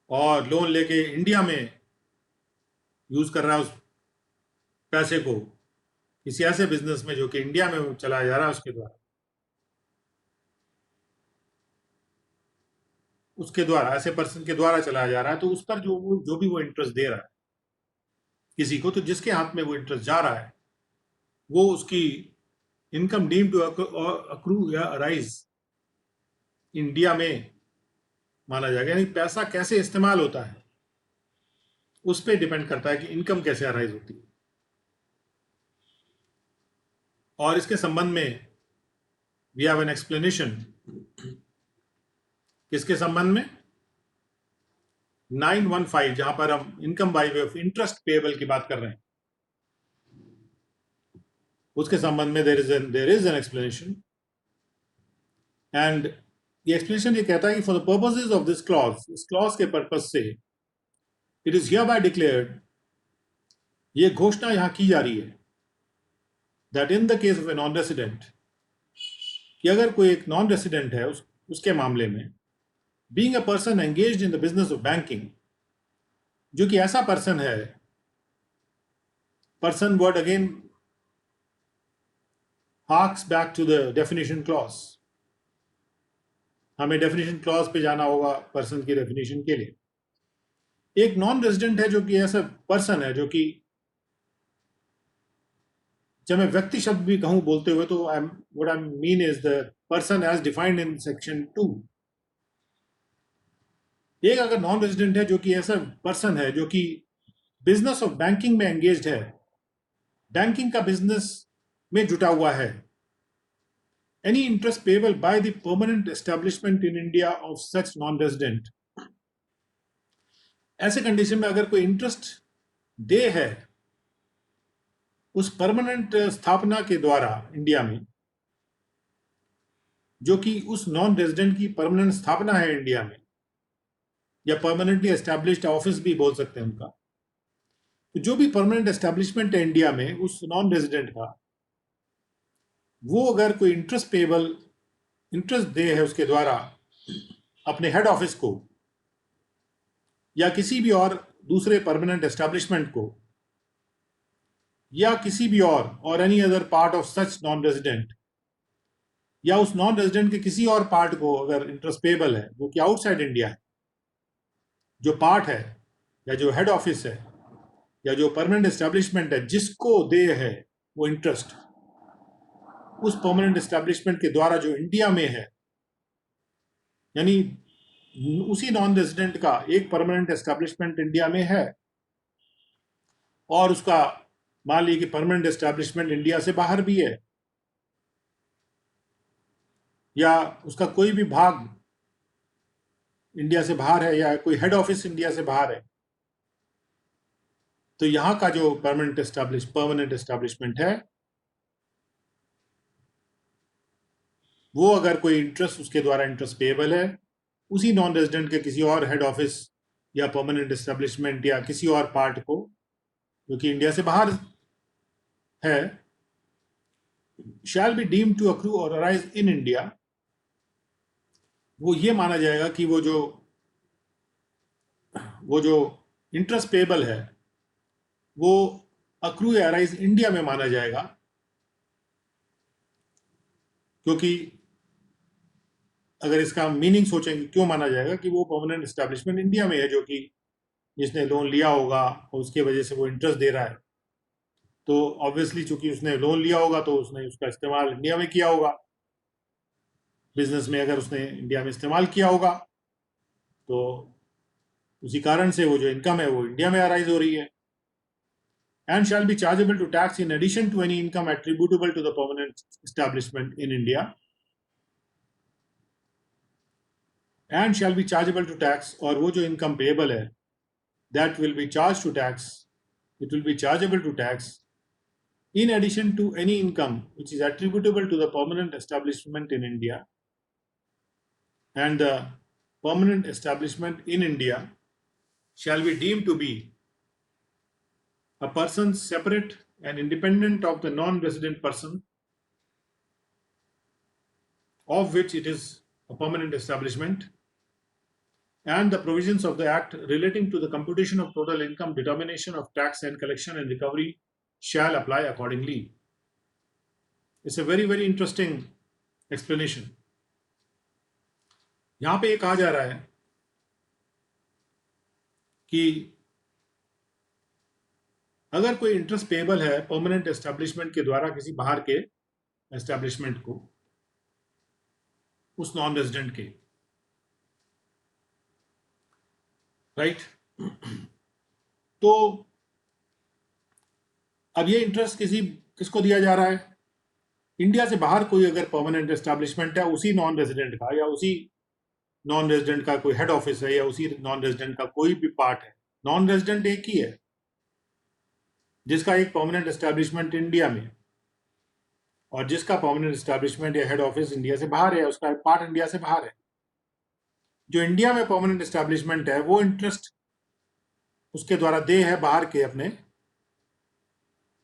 और लोन लेके इंडिया में यूज कर रहा है उस पैसे को किसी ऐसे बिजनेस में जो कि इंडिया में चलाया जा रहा है उसके द्वारा ऐसे पर्सन के द्वारा चलाया जा रहा है, तो उस पर जो भी वो इंटरेस्ट दे रहा है किसी को, तो जिसके हाथ में वो इंटरेस्ट जा रहा है वो उसकी इनकम डीम टू अक्रू या अराइज इंडिया में माना जाएगा। यानी पैसा कैसे इस्तेमाल होता है उस पर डिपेंड करता है कि इनकम कैसे अराइज होती है। और इसके संबंध में वी हैव एन एक्सप्लेनेशन। किसके संबंध में? 915, जहां पर हम income by way of interest payable की बात कर रहे हैं, उसके संबंध में there is an explanation. And ये एक्सप्लेनेशन ये कहता है कि for the purposes of this clause, इस क्लॉज के पर्पज से it is here bye declared, ये घोषणा यहां की जा रही है, that in the case of a non resident, कि अगर कोई एक नॉन रेसिडेंट है उसके मामले में, being a person engaged in the business of banking, जो कि ऐसा पर्सन है, person word again harks back to the definition clause, हमें डेफिनेशन क्लॉज पे जाना होगा पर्सन की डेफिनेशन के लिए। एक नॉन रेजिडेंट है जो कि ऐसा पर्सन है जो कि, जब मैं व्यक्ति शब्द भी कहूं बोलते हुए, तो what I mean is the person as defined in section 2। एक अगर नॉन रेजिडेंट है जो कि ऐसा पर्सन है जो कि बिजनेस ऑफ बैंकिंग में एंगेज्ड है, बैंकिंग का बिजनेस में जुटा हुआ है, any interest payable by the permanent establishment in India of such non-resident, ऐसे कंडीशन में अगर कोई इंटरेस्ट दे है उस परमानेंट स्थापना के द्वारा इंडिया में, जो कि उस नॉन रेजिडेंट की परमानेंट स्थापना है इंडिया में, या परमानेंटली एस्टैब्लिश्ड ऑफिस भी बोल सकते हैं उनका, तो जो भी परमानेंट एस्टैब्लिशमेंट है इंडिया में उस नॉन रेजिडेंट का, वो अगर कोई इंटरेस्ट दे है उसके द्वारा अपने हेड ऑफिस को या किसी भी और दूसरे परमानेंट एस्टैब्लिशमेंट को, या किसी भी और any other part of such non resident, या उस नॉन रेजिडेंट के किसी और पार्ट को अगर इंटरेस्ट पेबल है जो कि आउटसाइड इंडिया है, जो पार्ट है या जो हेड ऑफिस है या जो परमानेंट एस्टैब्लिशमेंट है जिसको दे है वो इंटरेस्ट उस परमानेंट एस्टैब्लिशमेंट के द्वारा जो इंडिया में है, यानी उसी नॉन रेजिडेंट का एक परमानेंट एस्टैब्लिशमेंट इंडिया में है और उसका मान लीजिए कि परमानेंट एस्टैब्लिशमेंट इंडिया से बाहर भी है, या उसका कोई भी भाग इंडिया से बाहर है, या कोई हेड ऑफिस इंडिया से बाहर है, तो यहां का जो परमानेंट एस्टैब्लिशमेंट है वो अगर कोई इंटरेस्ट उसके द्वारा इंटरेस्ट पेएबल है उसी नॉन रेजिडेंट के किसी और हेड ऑफिस या परमानेंट एस्टैब्लिशमेंट या किसी और पार्ट को जो कि इंडिया से बाहर है, shall be deemed to accrue और अराइज इन इंडिया, वो ये माना जाएगा कि वो जो इंटरेस्ट पेएबल है वो अक्रू या अराइज इंडिया में माना जाएगा, क्योंकि अगर इसका मीनिंग सोचेंगे क्यों माना जाएगा कि वो परमानेंट एस्टैब्लिशमेंट इंडिया में है, जो कि जिसने लोन लिया होगा और उसके वजह से वो इंटरेस्ट दे रहा है, तो ऑब्वियसली चूंकि उसने लोन लिया होगा तो उसने उसका इस्तेमाल इंडिया में किया होगा, बिजनेस में अगर उसने इंडिया में इस्तेमाल किया होगा तो उसी कारण से वो जो इनकम है वो इंडिया में अराइज हो रही है। And shall be chargeable to tax in addition to any income attributable to the permanent establishment in India, and shall be chargeable to tax, और वो जो इनकम पेएबल है that will be charged to tax, it will be chargeable to tax in addition to any income which is attributable to the permanent establishment in India, and the permanent establishment in India shall be deemed to be a person separate and independent of the non-resident person of which it is a permanent establishment, and the provisions of the Act relating to the computation of total income, determination of tax and collection and recovery shall apply accordingly. It's a very, very interesting explanation. यहां पे ये कहा जा रहा है कि अगर कोई इंटरेस्ट पेएबल है परमानेंट एस्टैब्लिशमेंट के द्वारा किसी बाहर के एस्टैब्लिशमेंट को, उस नॉन रेजिडेंट के, राइट, तो अब ये इंटरेस्ट किसको दिया जा रहा है? इंडिया से बाहर कोई अगर परमानेंट एस्टैब्लिशमेंट है उसी नॉन रेजिडेंट का, या उसी नॉन रेजिडेंट का कोई हेड ऑफिस है, या उसी नॉन रेजिडेंट का कोई भी पार्ट है, नॉन रेजिडेंट एक ही है जिसका एक परमानेंट एस्टैब्लिशमेंट इंडिया में और जिसका परमानेंट एस्टैब्लिशमेंट या हेड ऑफिस इंडिया से बाहर है, उसका एक पार्ट इंडिया से बाहर है। जो इंडिया में परमानेंट एस्टैब्लिशमेंट है वो इंटरेस्ट उसके द्वारा दे है बाहर के अपने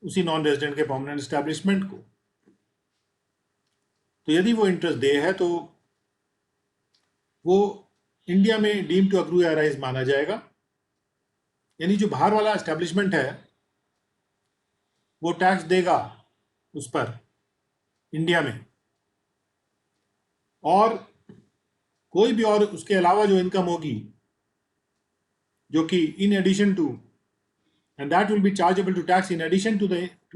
उसी नॉन रेजिडेंट के परमानेंट एस्टैब्लिशमेंट को, तो यदि वो इंटरेस्ट दे है तो वो इंडिया में डीम टू अक्रू या अराइज माना जाएगा, यानी जो बाहर वाला एस्टैब्लिशमेंट है वो टैक्स देगा उस पर इंडिया में, और कोई भी और उसके अलावा जो इनकम होगी जो कि in addition to, and that will be chargeable to tax in addition to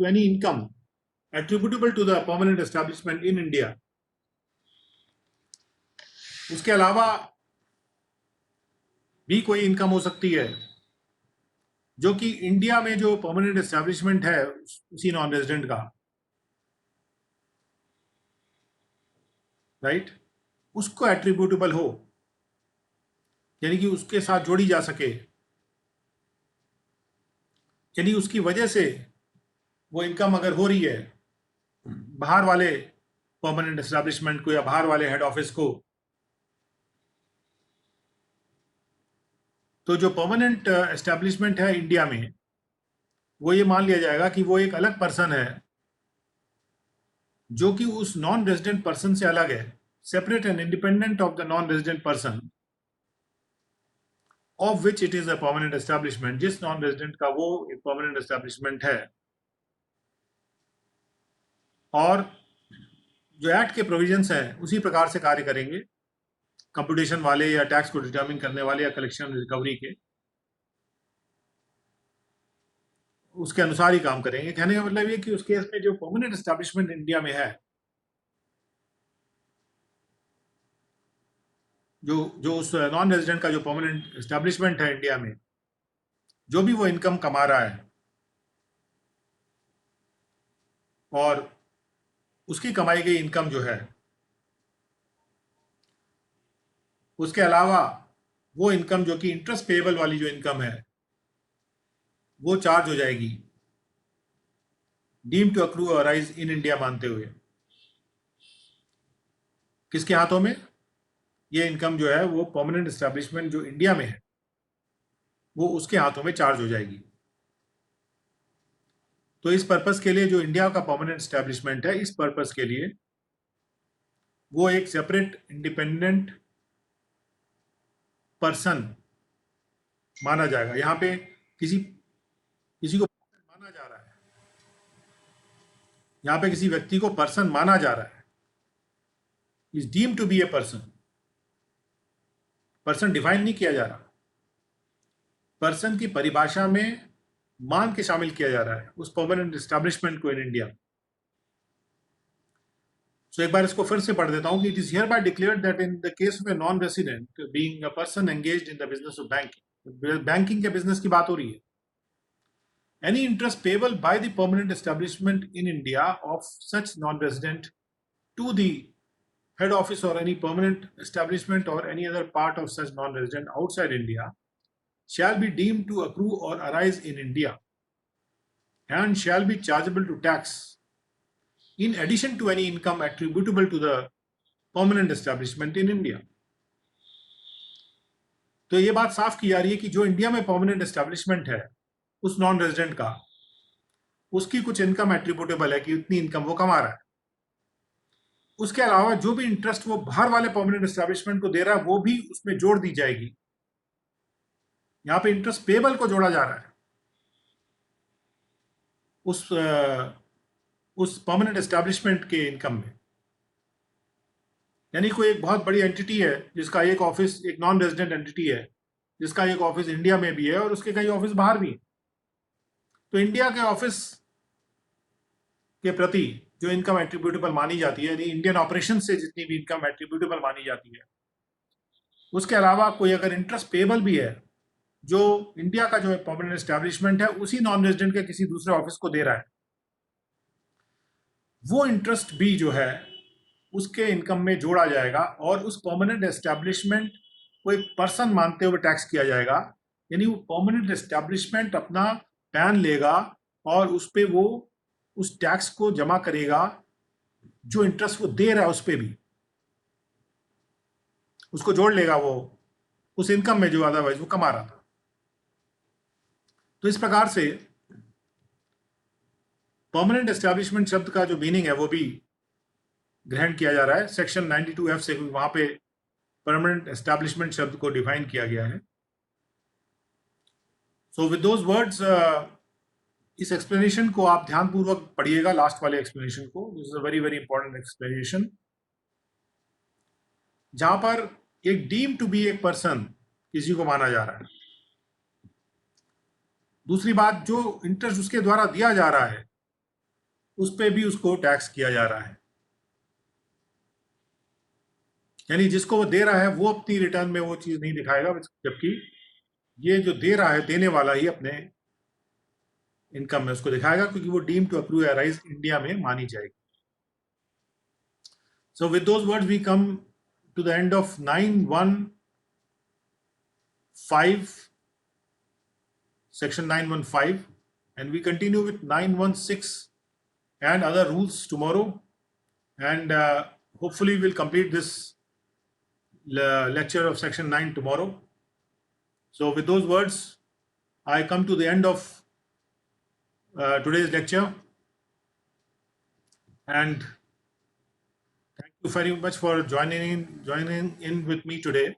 any income attributable to the permanent establishment in India, उसके अलावा भी कोई इनकम हो सकती है जो कि इंडिया में जो परमानेंट एस्टैब्लिशमेंट है उसी नॉन रेजिडेंट का, राइट, उसको एट्रीब्यूटेबल हो, यानी कि उसके साथ जोड़ी जा सके, यानी उसकी वजह से वो इनकम अगर हो रही है बाहर वाले परमानेंट एस्टैब्लिशमेंट को या बाहर वाले हेड ऑफिस को, तो जो परमानेंट एस्टैब्लिशमेंट है इंडिया में, वो ये मान लिया जाएगा कि वो एक अलग पर्सन है जो कि उस नॉन रेजिडेंट पर्सन से अलग है, separate and independent of the non resident person of which it is a permanent establishment, जिस नॉन रेजिडेंट का वो एक परमानेंट एस्टैब्लिशमेंट है। और जो एक्ट के प्रोविजंस हैं उसी प्रकार से कार्य करेंगे, कंप्यूटेशन वाले या टैक्स को डिटर्मिन करने वाले या कलेक्शन रिकवरी के, उसके अनुसार ही काम करेंगे। कहने का मतलब ये कि उस केस में जो परमानेंट एस्टैब्लिशमेंट इंडिया में है, जो उस नॉन रेजिडेंट का जो परमानेंट एस्टैब्लिशमेंट है इंडिया में, जो भी वो इनकम कमा रहा है और उसकी कमाई गई इनकम जो है, उसके अलावा वो इनकम जो कि इंटरेस्ट पेएबल वाली जो इनकम है, वो चार्ज हो जाएगी डीम टू अक्रू और राइज इन इंडिया मानते हुए। किसके हाथों में? ये इनकम जो है वो परमानेंट एस्टैब्लिशमेंट जो इंडिया में है, वो उसके हाथों में चार्ज हो जाएगी। तो इस पर्पस के लिए जो इंडिया का परमानेंट एस्टैब्लिशमेंट है, इस पर्पस के लिए वो एक सेपरेट इंडिपेंडेंट पर्सन माना जाएगा। यहां पे किसी किसी को माना जा रहा है, यहां पे किसी व्यक्ति को पर्सन माना जा रहा है, is deem to be a person. Person define नहीं किया जा रहा, पर्सन की परिभाषा में मान के शामिल किया जा रहा है उस परमानेंट एस्टैब्लिशमेंट को इन इंडिया। सो एक बार इसको फिर से पढ़ देता हूं कि it is here bye declared that in the case of a non resident being a person engaged in the business of banking, banking के बिजनेस की बात हो रही है, any interest payable by the permanent establishment in India of such non-resident to the head office or any permanent establishment or any other part of such non-resident outside India shall be deemed to accrue or arise in India and shall be chargeable to tax in addition to any income attributable to the permanent establishment in India. तो ये बात साफ की जा रही है कि जो इंडिया में परमानेंट एस्टैब्लिशमेंट है उस नॉन रेजिडेंट का, उसकी कुछ इनकम एट्रीब्यूटेबल है कि उतनी इनकम वो कमा रहा है। उसके अलावा जो भी इंटरेस्ट वो बाहर वाले परमानेंट एस्टैब्लिशमेंट को दे रहा है वो भी उसमें जोड़ दी जाएगी। यहां पे इंटरेस्ट पेबल को जोड़ा जा रहा है उस परमानेंट एस्टैब्लिशमेंट के इनकम में। यानी कोई एक बहुत बड़ी एंटिटी है जिसका एक ऑफिस, एक नॉन रेजिडेंट एंटिटी है जिसका एक ऑफिस इंडिया में भी है और उसके कई ऑफिस बाहर भी है। तो इंडिया के ऑफिस के प्रति जो इनकम एट्रीब्यूटेबल मानी जाती है, यानी इंडियन ऑपरेशन से जितनी भी इनकम एट्रीब्यूटेबल मानी जाती है, उसके अलावा कोई अगर इंटरेस्ट पेबल भी है जो इंडिया का जो परमानेंट एस्टैब्लिशमेंट है उसी नॉन रेजिडेंट के किसी दूसरे ऑफिस को दे रहा है, वो इंटरेस्ट भी जो है उसके इनकम में जोड़ा जाएगा और उस परमानेंट एस्टैब्लिशमेंट को एक पर्सन मानते हुए टैक्स किया जाएगा। यानी वो परमानेंट एस्टैब्लिशमेंट अपना पैन लेगा और उस पे वो उस टैक्स को जमा करेगा जो इंटरेस्ट वो दे रहा है, उस पे भी उसको जोड़ लेगा वो उस इनकम में जो अदरवाइज वो कमा रहा था। तो इस प्रकार से परमानेंट एस्टैब्लिशमेंट शब्द का जो मीनिंग है वो भी ग्रहण किया जा रहा है। सेक्शन 92F से वहां पे परमानेंट एस्टैब्लिशमेंट शब्द को डिफाइन किया गया है। सो विद दोज वर्ड्स, इस एक्सप्लेनेशन को आप ध्यानपूर्वक पढ़िएगा, लास्ट वाले एक्सप्लेनेशन को। This is a very very important explanation, जहां पर एक डीम टू बी एक पर्सन किसी को माना जा रहा है। दूसरी बात, जो इंटरेस्ट उसके द्वारा दिया जा रहा है उस पर भी उसको टैक्स किया जा रहा है। यानी जिसको वो दे रहा है वो अपनी रिटर्न में वो चीज नहीं दिखाएगा, जबकि ये जो दे रहा है, देने वाला ही अपने इनकम में उसको दिखाएगा, क्योंकि वो डीम टू अक्रू या राइज इंडिया में मानी जाएगी। So with those words we come to the end of 915 section 915 and we continue with 916 and other rules tomorrow, and hopefully we'll complete this lecture of section 9 tomorrow. So with those words, I come to the end of today's lecture, and thank you very much for joining in with me today.